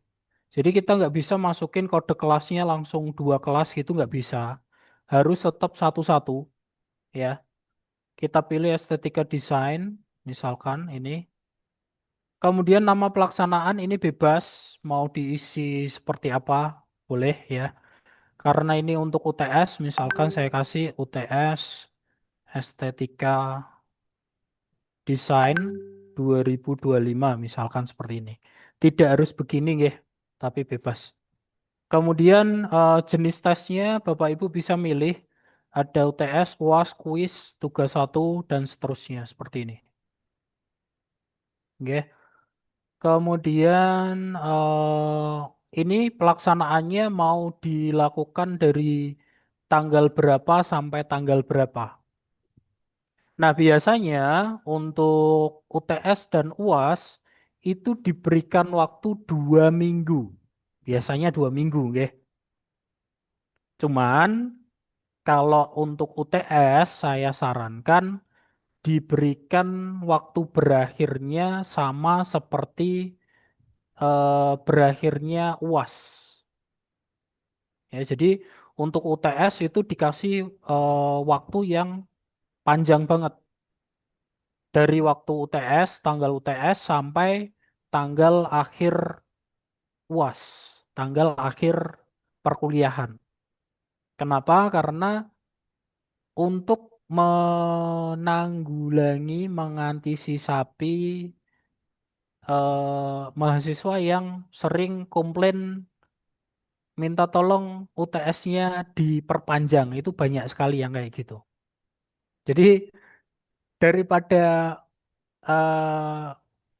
Jadi kita nggak bisa masukin kode kelasnya langsung 2 kelas gitu, nggak bisa. Harus tetap satu-satu, ya. Kita pilih estetika desain, misalkan ini. Kemudian nama pelaksanaan ini bebas, mau diisi seperti apa, boleh ya. Karena ini untuk UTS, misalkan saya kasih UTS Estetika Desain 2025, misalkan seperti ini. Tidak harus begini, nggih, tapi bebas. Kemudian jenis tesnya Bapak Ibu bisa milih, ada UTS, UAS, kuis, tugas 1, dan seterusnya, seperti ini. Nggih. Kemudian ini pelaksanaannya mau dilakukan dari tanggal berapa sampai tanggal berapa. Nah, biasanya untuk UTS dan UAS itu diberikan waktu 2 minggu. Biasanya 2 minggu, nggih. Cuman kalau untuk UTS saya sarankan diberikan waktu berakhirnya sama seperti berakhirnya UAS. Ya, jadi untuk UTS itu dikasih waktu yang panjang banget. Dari waktu UTS, tanggal UTS sampai tanggal akhir UAS, tanggal akhir perkuliahan. Kenapa? Karena untuk menanggulangi, mengantisipasi mahasiswa yang sering komplain minta tolong UTS-nya diperpanjang. Itu banyak sekali yang kayak gitu. Jadi daripada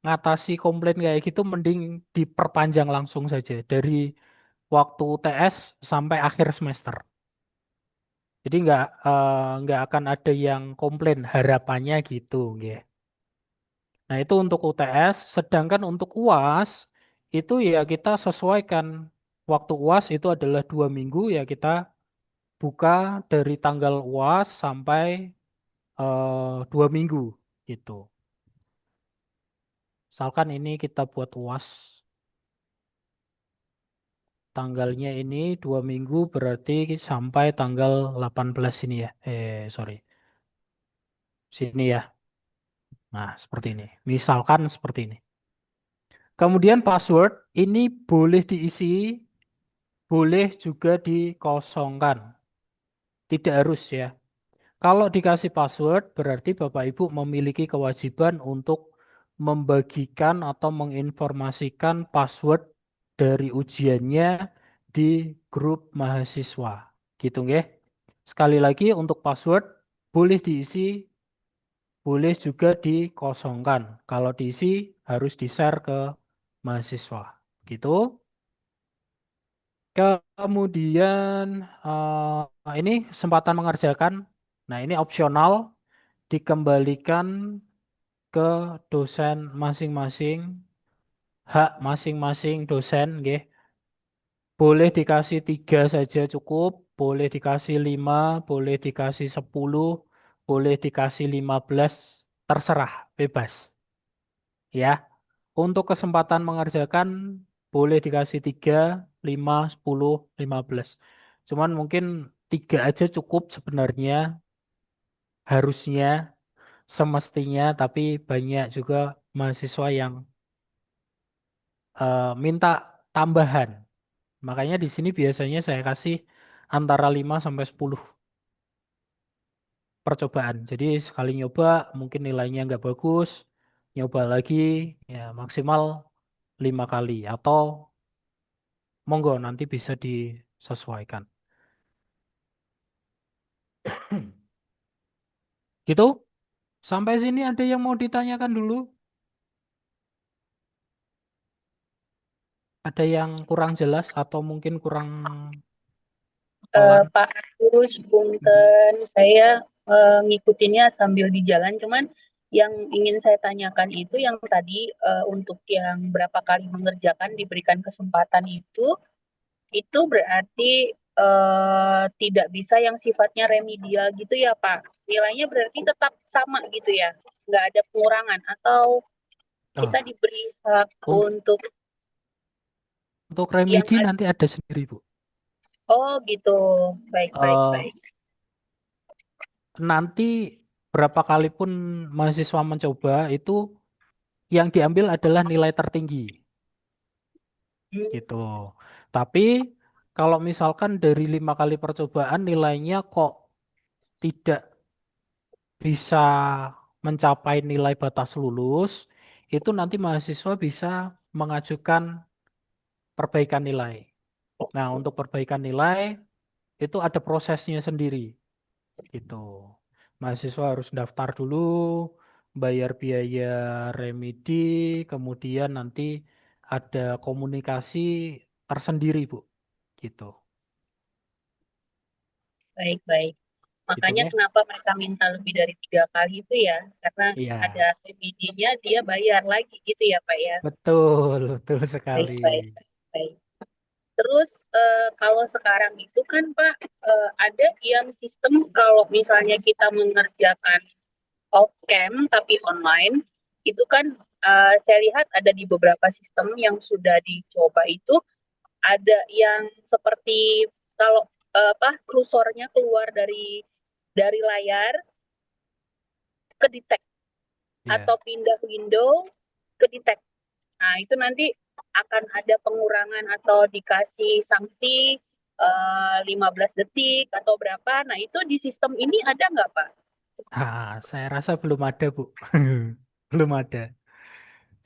ngatasi komplain kayak gitu, mending diperpanjang langsung saja dari waktu UTS sampai akhir semester. Jadi nggak akan ada yang komplain, harapannya gitu, nggih. Nah, itu untuk UTS. Sedangkan untuk UAS itu ya kita sesuaikan, waktu UAS itu adalah 2 minggu, ya kita buka dari tanggal UAS sampai 2 minggu gitu. Misalkan ini kita buat UAS, tanggalnya ini 2 minggu, berarti sampai tanggal 18 ini ya. Sorry. Sini ya. Nah, seperti ini. Misalkan seperti ini. Kemudian password ini boleh diisi, boleh juga dikosongkan. Tidak harus ya. Kalau dikasih password, berarti Bapak Ibu memiliki kewajiban untuk membagikan atau menginformasikan password dari ujiannya di grup mahasiswa. Gitu nggih. Sekali lagi untuk password boleh diisi, boleh juga dikosongkan. Kalau diisi harus di-share ke mahasiswa. Gitu. Kemudian ini kesempatan mengerjakan. Nah, ini opsional dikembalikan ke dosen masing-masing, hak masing-masing dosen, nggih. Boleh dikasih 3 saja cukup, boleh dikasih 5, boleh dikasih 10, boleh dikasih 15, terserah, bebas. Ya, untuk kesempatan mengerjakan boleh dikasih 3, 5, 10, 15. Cuman mungkin 3 aja cukup sebenarnya, harusnya, semestinya, tapi banyak juga mahasiswa yang minta tambahan. Makanya di sini biasanya saya kasih antara 5 sampai 10 percobaan. Jadi sekali nyoba mungkin nilainya nggak bagus, nyoba lagi ya maksimal 5 kali atau monggo nanti bisa disesuaikan. Gitu? Sampai sini ada yang mau ditanyakan dulu? Ada yang kurang jelas atau mungkin kurang pelan? Pak Agus, Mhm. punten, saya ngikutinnya sambil di jalan, cuman yang ingin saya tanyakan itu yang tadi untuk yang berapa kali mengerjakan diberikan kesempatan itu berarti tidak bisa yang sifatnya remedial gitu ya Pak? Nilainya berarti tetap sama gitu ya? Nggak ada pengurangan atau kita Oh, diberi hak un- untuk untuk yang remedi ada? nanti ada sendiri, Bu. Oh gitu, baik baik Eh, baik. nanti berapa kali pun mahasiswa mencoba itu yang diambil adalah nilai tertinggi Hmm, gitu. Tapi kalau misalkan dari 5 kali percobaan nilainya kok tidak bisa mencapai nilai batas lulus, itu nanti mahasiswa bisa mengajukan perbaikan nilai. Nah, untuk perbaikan nilai itu ada prosesnya sendiri gitu. Mahasiswa harus daftar dulu, bayar biaya remedi, kemudian nanti ada komunikasi tersendiri, Bu. Gitu. baik baik. Gitu Makanya ya. kenapa mereka minta lebih dari 3 kali itu ya, karena ada Iya, remedinya dia bayar lagi gitu ya Pak ya. betul, betul Baik sekali. baik baik. Terus kalau sekarang itu kan Pak ada yang sistem kalau misalnya kita mengerjakan off cam tapi online itu kan saya lihat ada di beberapa sistem yang sudah dicoba itu ada yang seperti kalau kursornya keluar dari layar ke detect atau Ya. pindah window ke detect. Nah, itu nanti akan ada pengurangan atau dikasih sanksi 15 detik atau berapa. Nah, itu di sistem ini ada nggak, Pak? Saya rasa belum ada, Bu. Belum ada.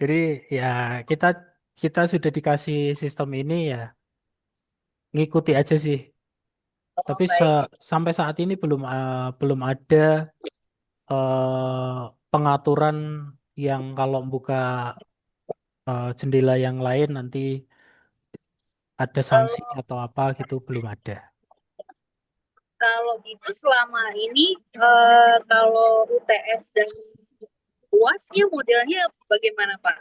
Jadi ya kita kita sudah dikasih sistem ini ya ngikuti aja sih. Oh, Tapi baik. sampai saat ini belum ada pengaturan yang kalau buka jendela yang lain nanti ada sanksi Eh, atau apa gitu belum ada. kalau gitu selama ini kalau UTS dan UASnya modelnya bagaimana, Pak?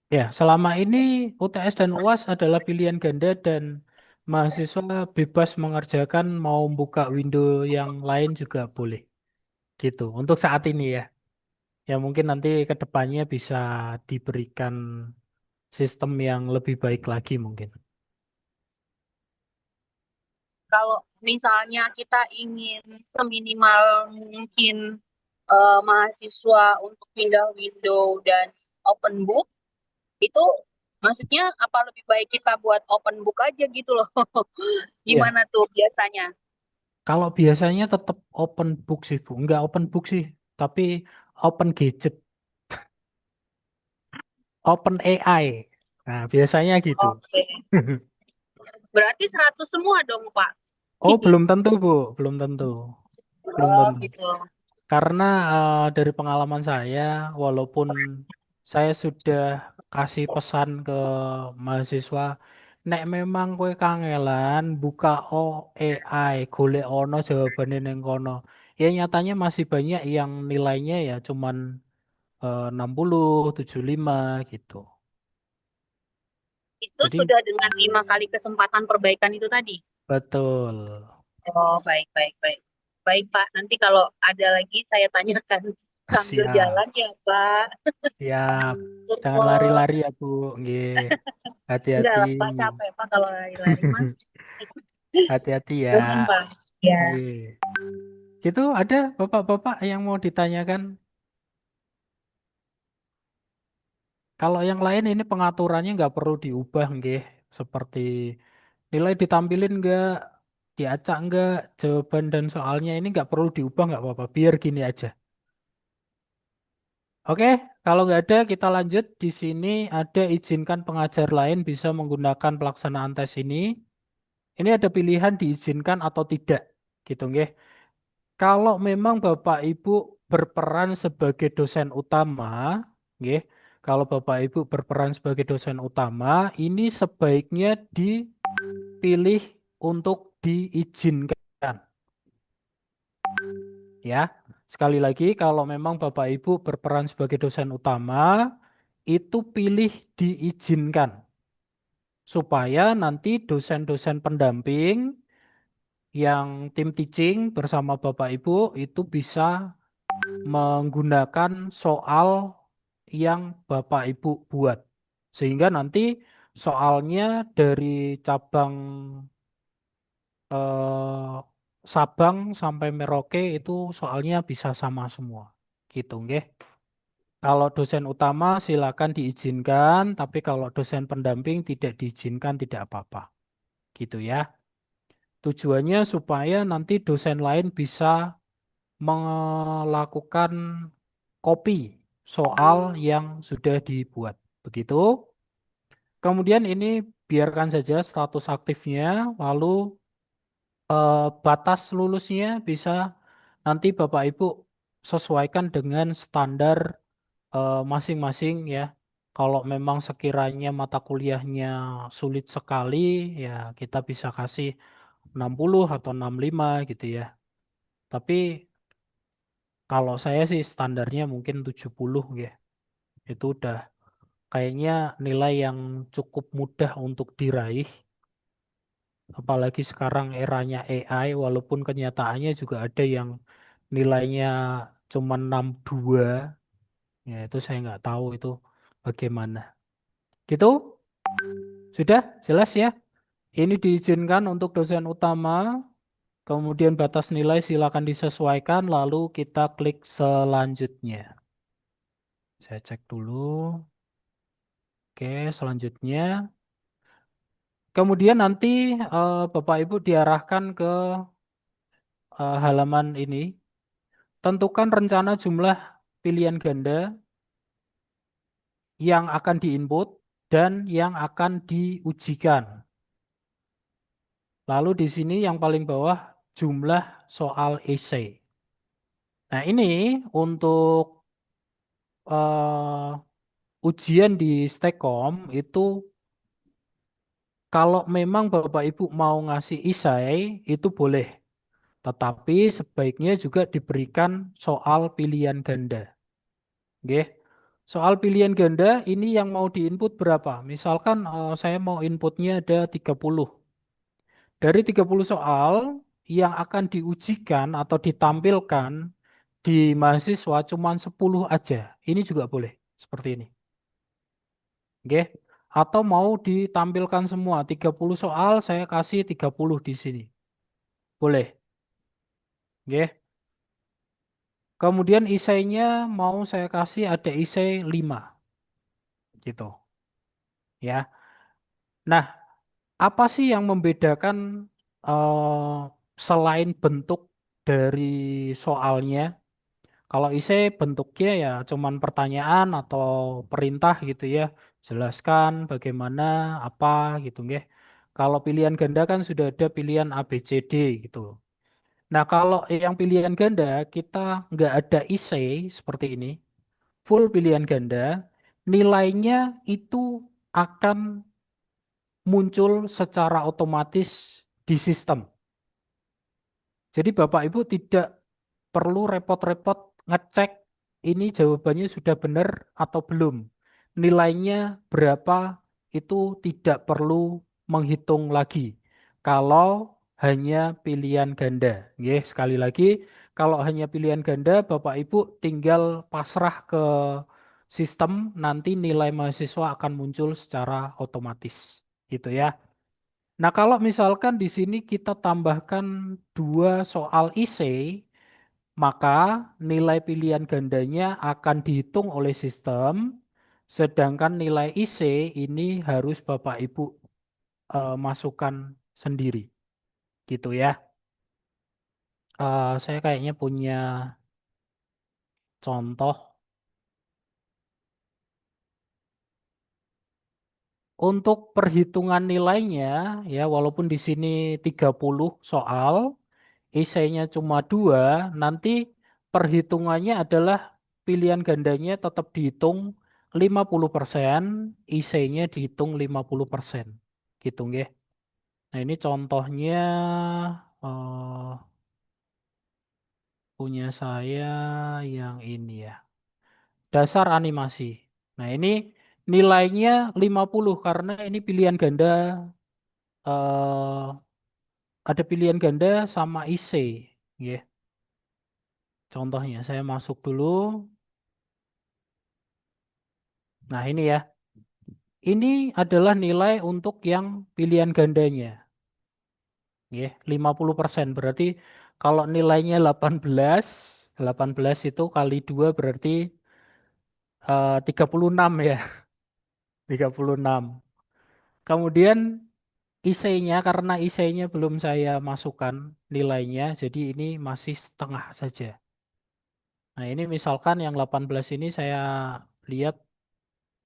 Ya, selama ini UTS dan UAS adalah pilihan ganda dan mahasiswa bebas mengerjakan mau buka window yang lain juga boleh. Gitu. Untuk saat ini ya. Ya mungkin nanti ke depannya bisa diberikan sistem yang lebih baik lagi mungkin. Kalau misalnya kita ingin seminimal mungkin mahasiswa untuk pindah window dan open book, itu maksudnya apa lebih baik kita buat open book aja gitu loh? Iya, Gimana tuh biasanya? kalau biasanya tetap open book sih, Bu. Enggak open book sih, tapi open gadget, open AI. Nah, biasanya gitu. Oke, berarti 100 semua dong, Pak. Oh, belum tentu, Bu. Belum tentu. Belum Oh tentu. gitu. Karena dari pengalaman saya, walaupun saya sudah kasih pesan ke mahasiswa, nek memang kowe kangelan buka AI, golek ono jawabane ning kono. ya nyatanya masih banyak yang nilainya ya cuman 60, 75 gitu. Itu Jadi sudah dengan 5 kali kesempatan perbaikan itu tadi. betul. Oh, baik, baik, baik. Baik, Pak. Nanti kalau ada lagi saya tanyakan sambil Siap, jalan ya, Pak. siap. Jangan Betul. lari-lari aku, nggih. Enggak Hati-hati. lah, Pak. Capek, Pak, kalau lari-lari, Mas. Hati-hati ya. Mohon, Pak. Ya. Nggih. Gitu ada bapak-bapak yang mau ditanyakan? Kalau yang lain ini pengaturannya nggak perlu diubah, nggih. Seperti nilai ditampilin nggak, diacak nggak, jawaban dan soalnya ini nggak perlu diubah nggak apa-apa. Biar gini aja. Oke, kalau nggak ada kita lanjut. Di sini ada izinkan pengajar lain bisa menggunakan pelaksanaan tes ini. Ini ada pilihan diizinkan atau tidak, gitu nggih. Kalau memang Bapak Ibu berperan sebagai dosen utama, nggih. Kalau Bapak Ibu berperan sebagai dosen utama, ini sebaiknya dipilih untuk diizinkan, ya. Sekali lagi, kalau memang Bapak Ibu berperan sebagai dosen utama, itu pilih diizinkan supaya nanti dosen-dosen pendamping yang tim teaching bersama Bapak Ibu itu bisa menggunakan soal yang Bapak Ibu buat. Sehingga nanti soalnya dari cabang eh, Sabang sampai Merauke itu soalnya bisa sama semua. Gitu nggih. Kalau dosen utama silakan diizinkan, tapi kalau dosen pendamping tidak diizinkan tidak apa-apa. Gitu ya. Tujuannya supaya nanti dosen lain bisa melakukan copy soal yang sudah dibuat. Begitu. Kemudian ini biarkan saja status aktifnya, lalu batas lulusnya bisa nanti Bapak Ibu sesuaikan dengan standar masing-masing ya. Kalau memang sekiranya mata kuliahnya sulit sekali, ya kita bisa kasih 60 atau 65 gitu ya. Tapi kalau saya sih standarnya mungkin 70 ya. Itu udah kayaknya nilai yang cukup mudah untuk diraih. Apalagi sekarang eranya AI, walaupun kenyataannya juga ada yang nilainya cuma 62, ya itu saya nggak tahu itu bagaimana. Gitu? Sudah? Jelas ya? Ini diizinkan untuk dosen utama, kemudian batas nilai silakan disesuaikan, lalu kita klik selanjutnya. Saya cek dulu. Oke, selanjutnya. Kemudian nanti Bapak Ibu diarahkan ke halaman ini. Tentukan rencana jumlah pilihan ganda yang akan diinput dan yang akan diujikan. Lalu di sini yang paling bawah jumlah soal esai. Nah ini untuk eh, ujian di Stekom itu kalau memang Bapak Ibu mau ngasih esai itu boleh. Tetapi sebaiknya juga diberikan soal pilihan ganda. Nggih. Soal pilihan ganda ini yang mau diinput berapa? Misalkan saya mau inputnya ada 30. Dari 30 soal yang akan diujikan atau ditampilkan di mahasiswa cuma 10 aja. Ini juga boleh seperti ini. Nggih. Atau mau ditampilkan semua 30 soal saya kasih 30 di sini. Boleh. Nggih. Kemudian isainya mau saya kasih ada isai 5 gitu ya. Nah, apa sih yang membedakan selain bentuk dari soalnya? Kalau isai bentuknya ya cuman pertanyaan atau perintah gitu ya. Jelaskan bagaimana apa gitu nggih. Kalau pilihan ganda kan sudah ada pilihan A, B, C, D gitu. Nah, kalau yang pilihan ganda kita nggak ada isai seperti ini, full pilihan ganda, nilainya itu akan muncul secara otomatis di sistem. Jadi Bapak Ibu tidak perlu repot-repot ngecek ini jawabannya sudah benar atau belum. Nilainya berapa itu tidak perlu menghitung lagi. Kalau hanya pilihan ganda. Ya, sekali lagi, kalau hanya pilihan ganda, Bapak Ibu tinggal pasrah ke sistem, nanti nilai mahasiswa akan muncul secara otomatis. Gitu ya. Nah, kalau misalkan di sini kita tambahkan dua soal IC, maka nilai pilihan gandanya akan dihitung oleh sistem, sedangkan nilai IC ini harus Bapak Ibu masukkan sendiri, gitu ya. Saya kayaknya punya contoh. Untuk perhitungan nilainya, ya walaupun di sini 30 soal, IC-nya cuma 2, nanti perhitungannya adalah pilihan gandanya tetap dihitung 50%, IC-nya dihitung 50%. Gitu nggih. Nah, ini contohnya eh, punya saya yang ini ya. Dasar animasi. Nah, ini nilainya 50 karena ini pilihan ganda eh, ada pilihan ganda sama IC, nggih. Contohnya saya masuk dulu. Nah, ini ya. Ini adalah nilai untuk yang pilihan gandanya. Ya, 50%. Berarti kalau nilainya 18, 18 itu kali 2 berarti 36 ya. 36. Kemudian IC-nya karena IC-nya belum saya masukkan nilainya, jadi ini masih setengah saja. Nah, ini misalkan yang 18 ini saya lihat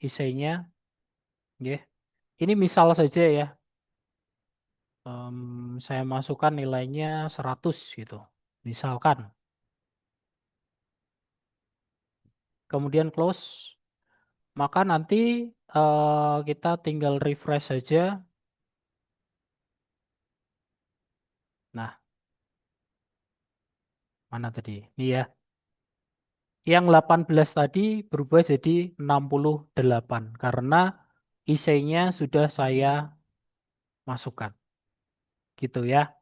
IC-nya, ya. Ini misal saja ya. Saya masukkan nilainya 100 gitu. Misalkan. Kemudian close. Maka nanti kita tinggal refresh saja. Nah, mana tadi? Ini ya. Yang 18 tadi berubah jadi 68 karena IC-nya sudah saya masukkan. Gitu ya.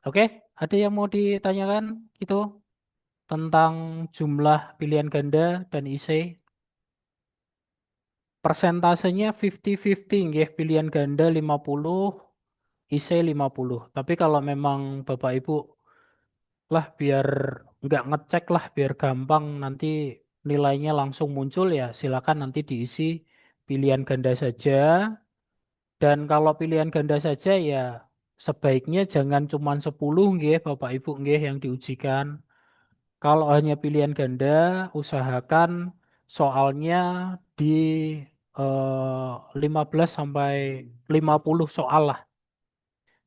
Oke, ada yang mau ditanyakan gitu tentang jumlah pilihan ganda dan IC? Persentasenya 50-50 nggih, pilihan ganda 50, IC 50. Tapi kalau memang Bapak Ibu lah biar nggak ngecek lah biar gampang nanti nilainya langsung muncul ya silakan nanti diisi pilihan ganda saja. Dan kalau pilihan ganda saja ya sebaiknya jangan cuma 10 nggih Bapak Ibu nggih yang diujikan. Kalau hanya pilihan ganda usahakan soalnya di 15 sampai 50 soal lah.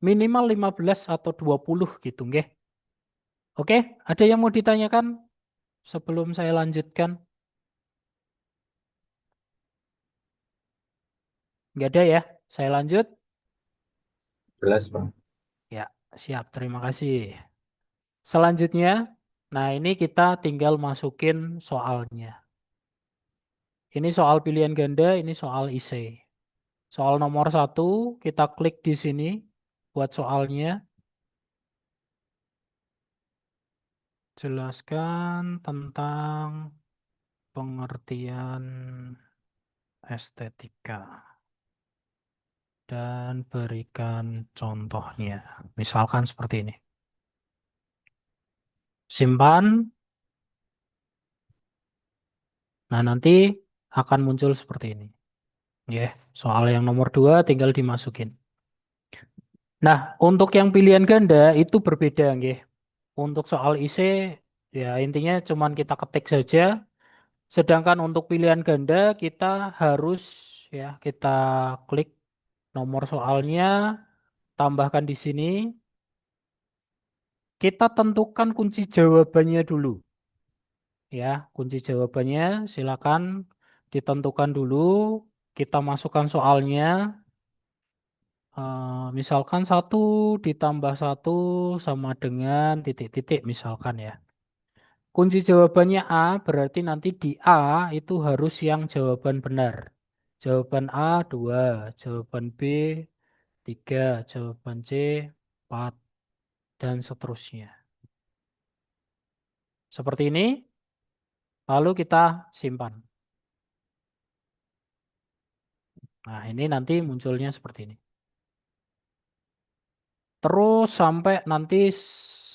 Minimal 15 atau 20 gitu nggih. Oke, ada yang mau ditanyakan sebelum saya lanjutkan? Nggak ada ya? Saya lanjut? Jelas, Bang. Ya, siap. Terima kasih. Selanjutnya, nah ini kita tinggal masukin soalnya. Ini soal pilihan ganda, ini soal IC. Soal nomor 1, kita klik di sini buat soalnya. Jelaskan tentang pengertian estetika dan berikan contohnya. Misalkan seperti ini. Simpan. Nah, nanti akan muncul seperti ini. Ya, soal yang nomor 2 tinggal dimasukin. Nah, untuk yang pilihan ganda itu berbeda, nggih. Untuk soal IC ya intinya cuman kita ketik saja. Sedangkan untuk pilihan ganda kita harus ya kita klik nomor soalnya, tambahkan di sini. Kita tentukan kunci jawabannya dulu. Ya, kunci jawabannya silakan ditentukan dulu. Kita masukkan soalnya. Misalkan satu ditambah satu sama dengan titik-titik misalkan ya. Kunci jawabannya A berarti nanti di A itu harus yang jawaban benar. Jawaban A 2, jawaban B 3, jawaban C 4, dan seterusnya. Seperti ini, lalu kita simpan. Nah, ini nanti munculnya seperti ini. Terus sampai nanti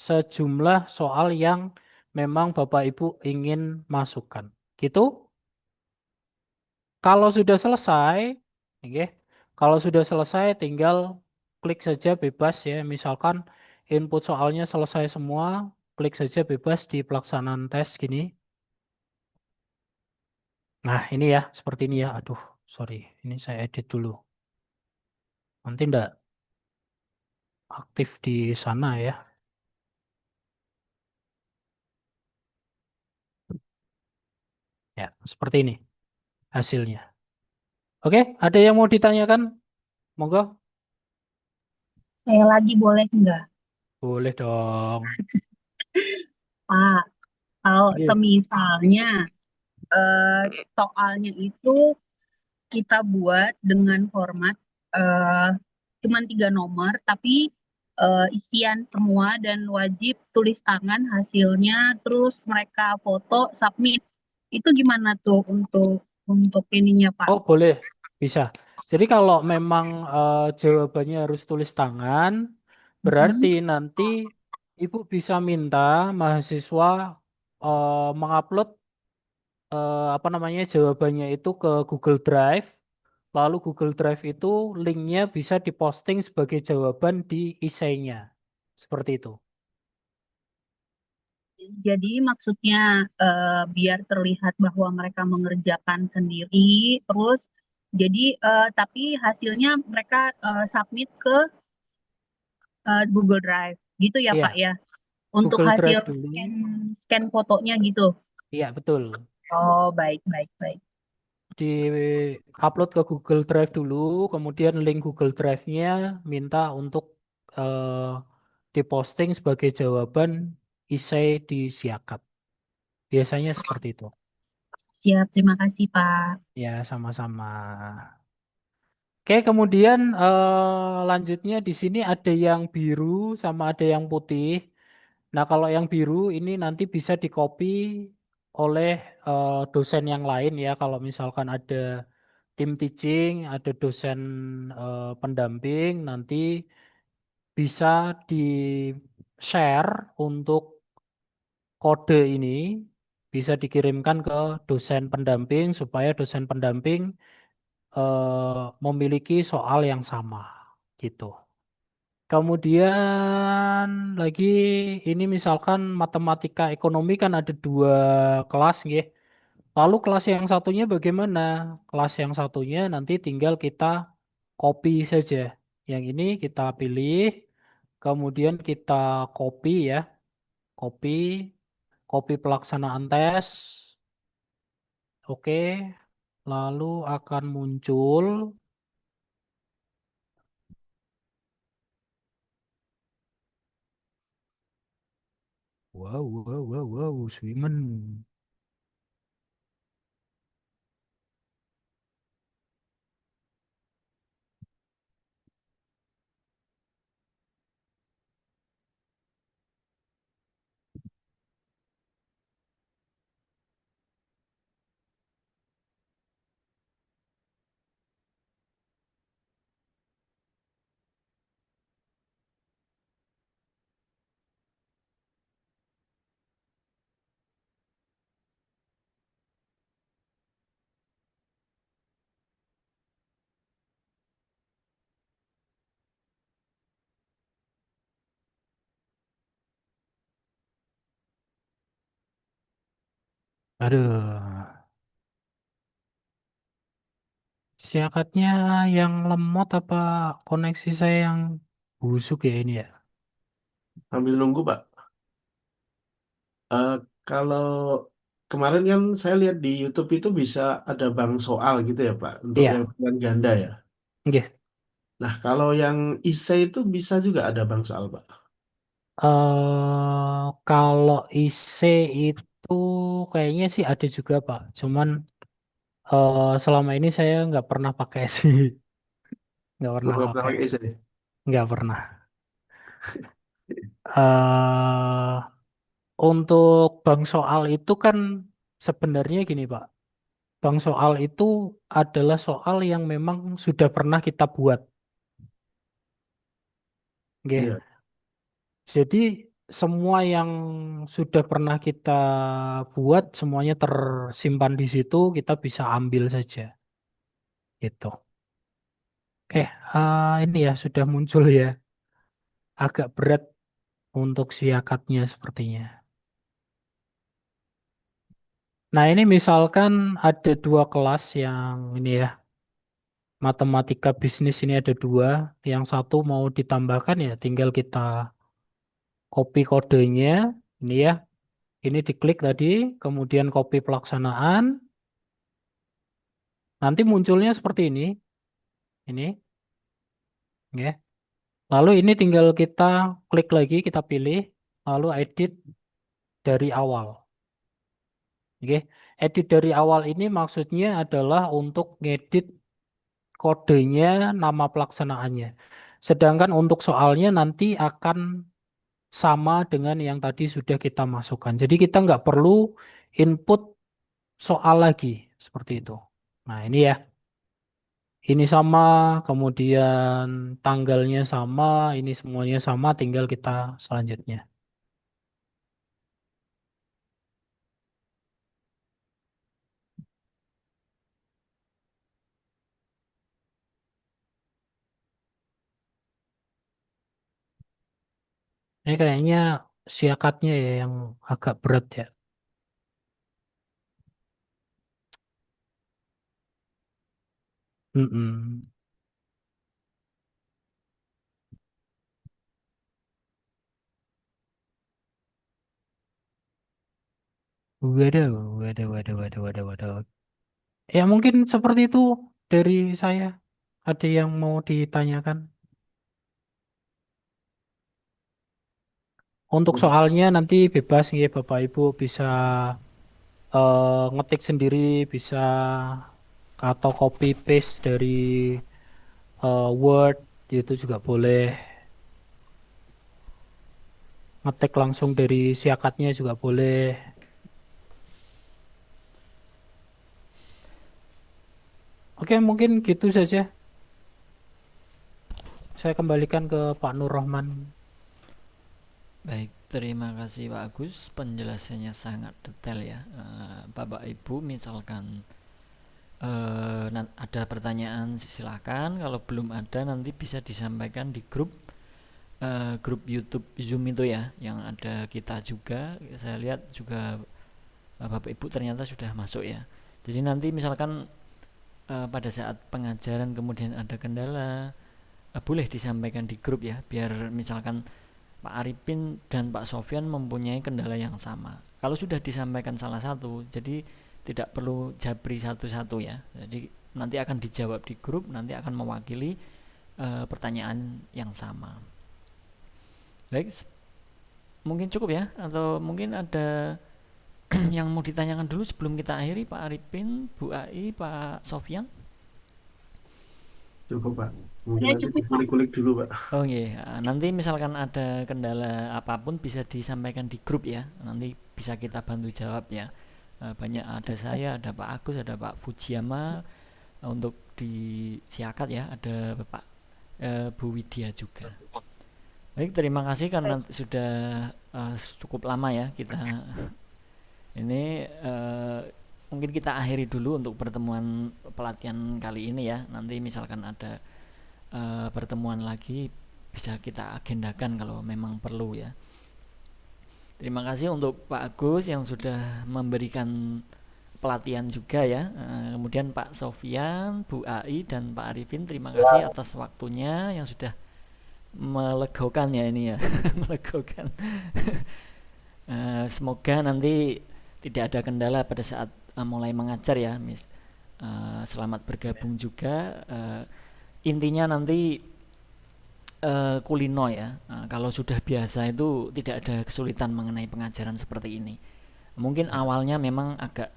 sejumlah soal yang memang Bapak Ibu ingin masukkan. Gitu. Kalau sudah selesai, oke, kalau sudah selesai tinggal klik saja bebas ya. Misalkan input soalnya selesai semua, klik saja bebas di pelaksanaan tes gini. Nah, ini ya, seperti ini ya. Aduh, sorry, ini saya edit dulu. Nanti ndak aktif di sana ya. Ya, seperti ini hasilnya. Oke, ada yang mau ditanyakan? Monggo. Saya lagi boleh nggak? Boleh dong. Pak, kalau Iya. semisalnya eh, soalnya itu kita buat dengan format eh, cuman 3 nomor, tapi isian semua dan wajib tulis tangan hasilnya, terus mereka foto, submit. Itu gimana tuh untuk ininya, Pak? Oh, boleh. Bisa. Jadi kalau memang jawabannya harus tulis tangan, berarti Mhm. nanti Ibu bisa minta mahasiswa mengupload apa namanya jawabannya itu ke Google Drive. Lalu Google Drive itu linknya bisa diposting sebagai jawaban di essay-nya. Seperti itu. Jadi maksudnya biar terlihat bahwa mereka mengerjakan sendiri, terus jadi tapi hasilnya mereka submit ke Google Drive, gitu ya Pak Iya, ya. Untuk Google hasil Drive dulu. scan fotonya gitu. Iya, betul. Oh, baik, baik, baik. Di upload ke Google Drive dulu, kemudian link Google Drive-nya minta untuk eh, diposting sebagai jawaban essay di Siakat. Biasanya seperti itu. Siap, terima kasih Pak. Ya, sama-sama. Oke, kemudian lanjutnya di sini ada yang biru sama ada yang putih. Nah, kalau yang biru ini nanti bisa di-copy oleh dosen yang lain ya. Kalau misalkan ada tim teaching, ada dosen pendamping, nanti bisa di-share untuk kode ini bisa dikirimkan ke dosen pendamping supaya dosen pendamping memiliki soal yang sama gitu. Kemudian lagi ini misalkan matematika ekonomi kan ada 2 kelas nggih. Lalu kelas yang satunya bagaimana? Kelas yang satunya nanti tinggal kita copy saja. Yang ini kita pilih, kemudian kita copy ya, copy, copy pelaksanaan tes. Oke, lalu akan muncul. Wow, wow, wow, wow, Swimen. Aduh, siakatnya yang lemot apa koneksi saya yang busuk ya ini ya? Sambil nunggu, Pak. Eh, Kalau kemarin kan saya lihat di YouTube itu bisa ada bank soal gitu ya, Pak, untuk yang Iya, pilihan ganda ya. iya. Nah, kalau yang IC itu bisa juga ada Bang soal, Pak. Kalau IC itu kayaknya sih ada juga Pak. Cuman selama ini saya nggak pernah pakai sih, nggak pernah Nggak pernah pakai, pakai IC. nggak pernah. eh untuk bank soal itu kan sebenarnya gini Pak. Bank soal itu adalah soal yang memang sudah pernah kita buat, nggih. Iya. Jadi semua yang sudah pernah kita buat semuanya tersimpan di situ, kita bisa ambil saja. Gitu. Oke, ini ya sudah muncul ya. Agak berat untuk siakatnya sepertinya. Nah, ini misalkan ada dua kelas yang ini ya, matematika bisnis ini ada dua. Yang satu mau ditambahkan ya, tinggal kita copy kodenya. Ini ya, ini diklik tadi, kemudian copy pelaksanaan. Nanti munculnya seperti ini, ya. Lalu ini tinggal kita klik lagi, kita pilih, lalu edit dari awal. Oke, edit dari awal ini maksudnya adalah untuk ngedit kodenya, nama pelaksanaannya. Sedangkan untuk soalnya nanti akan sama dengan yang tadi sudah kita masukkan. Jadi kita nggak perlu input soal lagi, seperti itu. Nah ini ya, ini sama, kemudian tanggalnya sama, ini semuanya sama, tinggal kita selanjutnya. Ini kayaknya siakatnya ya yang agak berat ya. Mm-mm. Waduh, waduh, waduh, waduh, waduh, waduh. Ya mungkin seperti itu dari saya. Ada yang mau ditanyakan? Untuk soalnya nanti bebas nih Bapak Ibu bisa ngetik sendiri, bisa atau copy paste dari Word itu juga boleh. Ngetik langsung dari siakatnya juga boleh. Oke, mungkin gitu saja. Saya kembalikan ke Pak Nur Rahman. Baik, terima kasih Pak Agus, penjelasannya sangat detail ya. Bapak Ibu misalkan ada pertanyaan silakan, kalau belum ada nanti bisa disampaikan di grup YouTube Zoom itu ya, yang ada kita juga. Saya lihat juga Bapak Ibu ternyata sudah masuk ya. Jadi nanti misalkan pada saat pengajaran kemudian ada kendala, boleh disampaikan di grup ya, biar misalkan Pak Arifin dan Pak Sofyan mempunyai kendala yang sama. Kalau sudah disampaikan salah satu, jadi tidak perlu japri satu-satu ya. Jadi nanti akan dijawab di grup, nanti akan mewakili pertanyaan yang sama. Baik, mungkin cukup ya, atau mungkin ada yang mau ditanyakan dulu sebelum kita akhiri, Pak Arifin, Bu Ai, Pak Sofyan. Cukup, Pak. Mungkin Ya nanti cukup, Pak. dikulik-kulik dulu, Pak. Oh iya, nanti misalkan ada kendala apapun bisa disampaikan di grup ya. Nanti bisa kita bantu jawab ya. Banyak, ada saya, ada Pak Agus, ada Pak Fujiyama. Untuk di Siakat ya, ada Bapak Bu Widya juga. Baik, terima kasih karena sudah cukup lama ya kita. Ini mungkin kita akhiri dulu untuk pertemuan pelatihan kali ini ya. Nanti misalkan ada pertemuan lagi bisa kita agendakan kalau memang perlu ya. Terima kasih untuk Pak Agus yang sudah memberikan pelatihan juga ya. Kemudian Pak Sofyan, Bu Ai dan Pak Arifin, terima kasih atas waktunya yang sudah melegakan ya ini ya. Melegakan. Semoga nanti tidak ada kendala pada saat mulai mengajar ya, Miss. Selamat bergabung juga. intinya nanti kulino ya. Kalau sudah biasa itu tidak ada kesulitan mengenai pengajaran seperti ini. Mungkin awalnya memang agak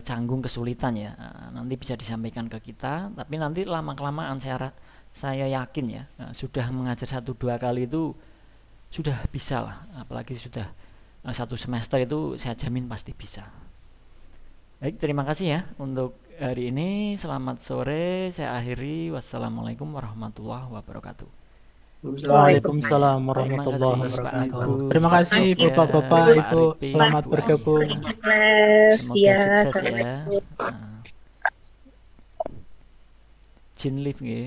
canggung kesulitan ya. Nanti bisa disampaikan ke kita, tapi nanti lama-kelamaan saya yakin ya, sudah mengajar 1-2 kali itu sudah bisa lah. Apalagi sudah 1 semester itu saya jamin pasti bisa. Baik, terima kasih ya untuk hari ini. Selamat sore, saya akhiri. Wassalamualaikum warahmatullahi wabarakatuh. Waalaikumsalam Terima warahmatullahi kasih Pak wabarakatuh. Agus, Terima Pak kasih Sofyan, Bapak-bapak, Pak Ibu. Arifin, Selamat Bu bergabung. Ayu. Les, Semoga ya, sukses ya. assalamualaikum. Jin live nggih.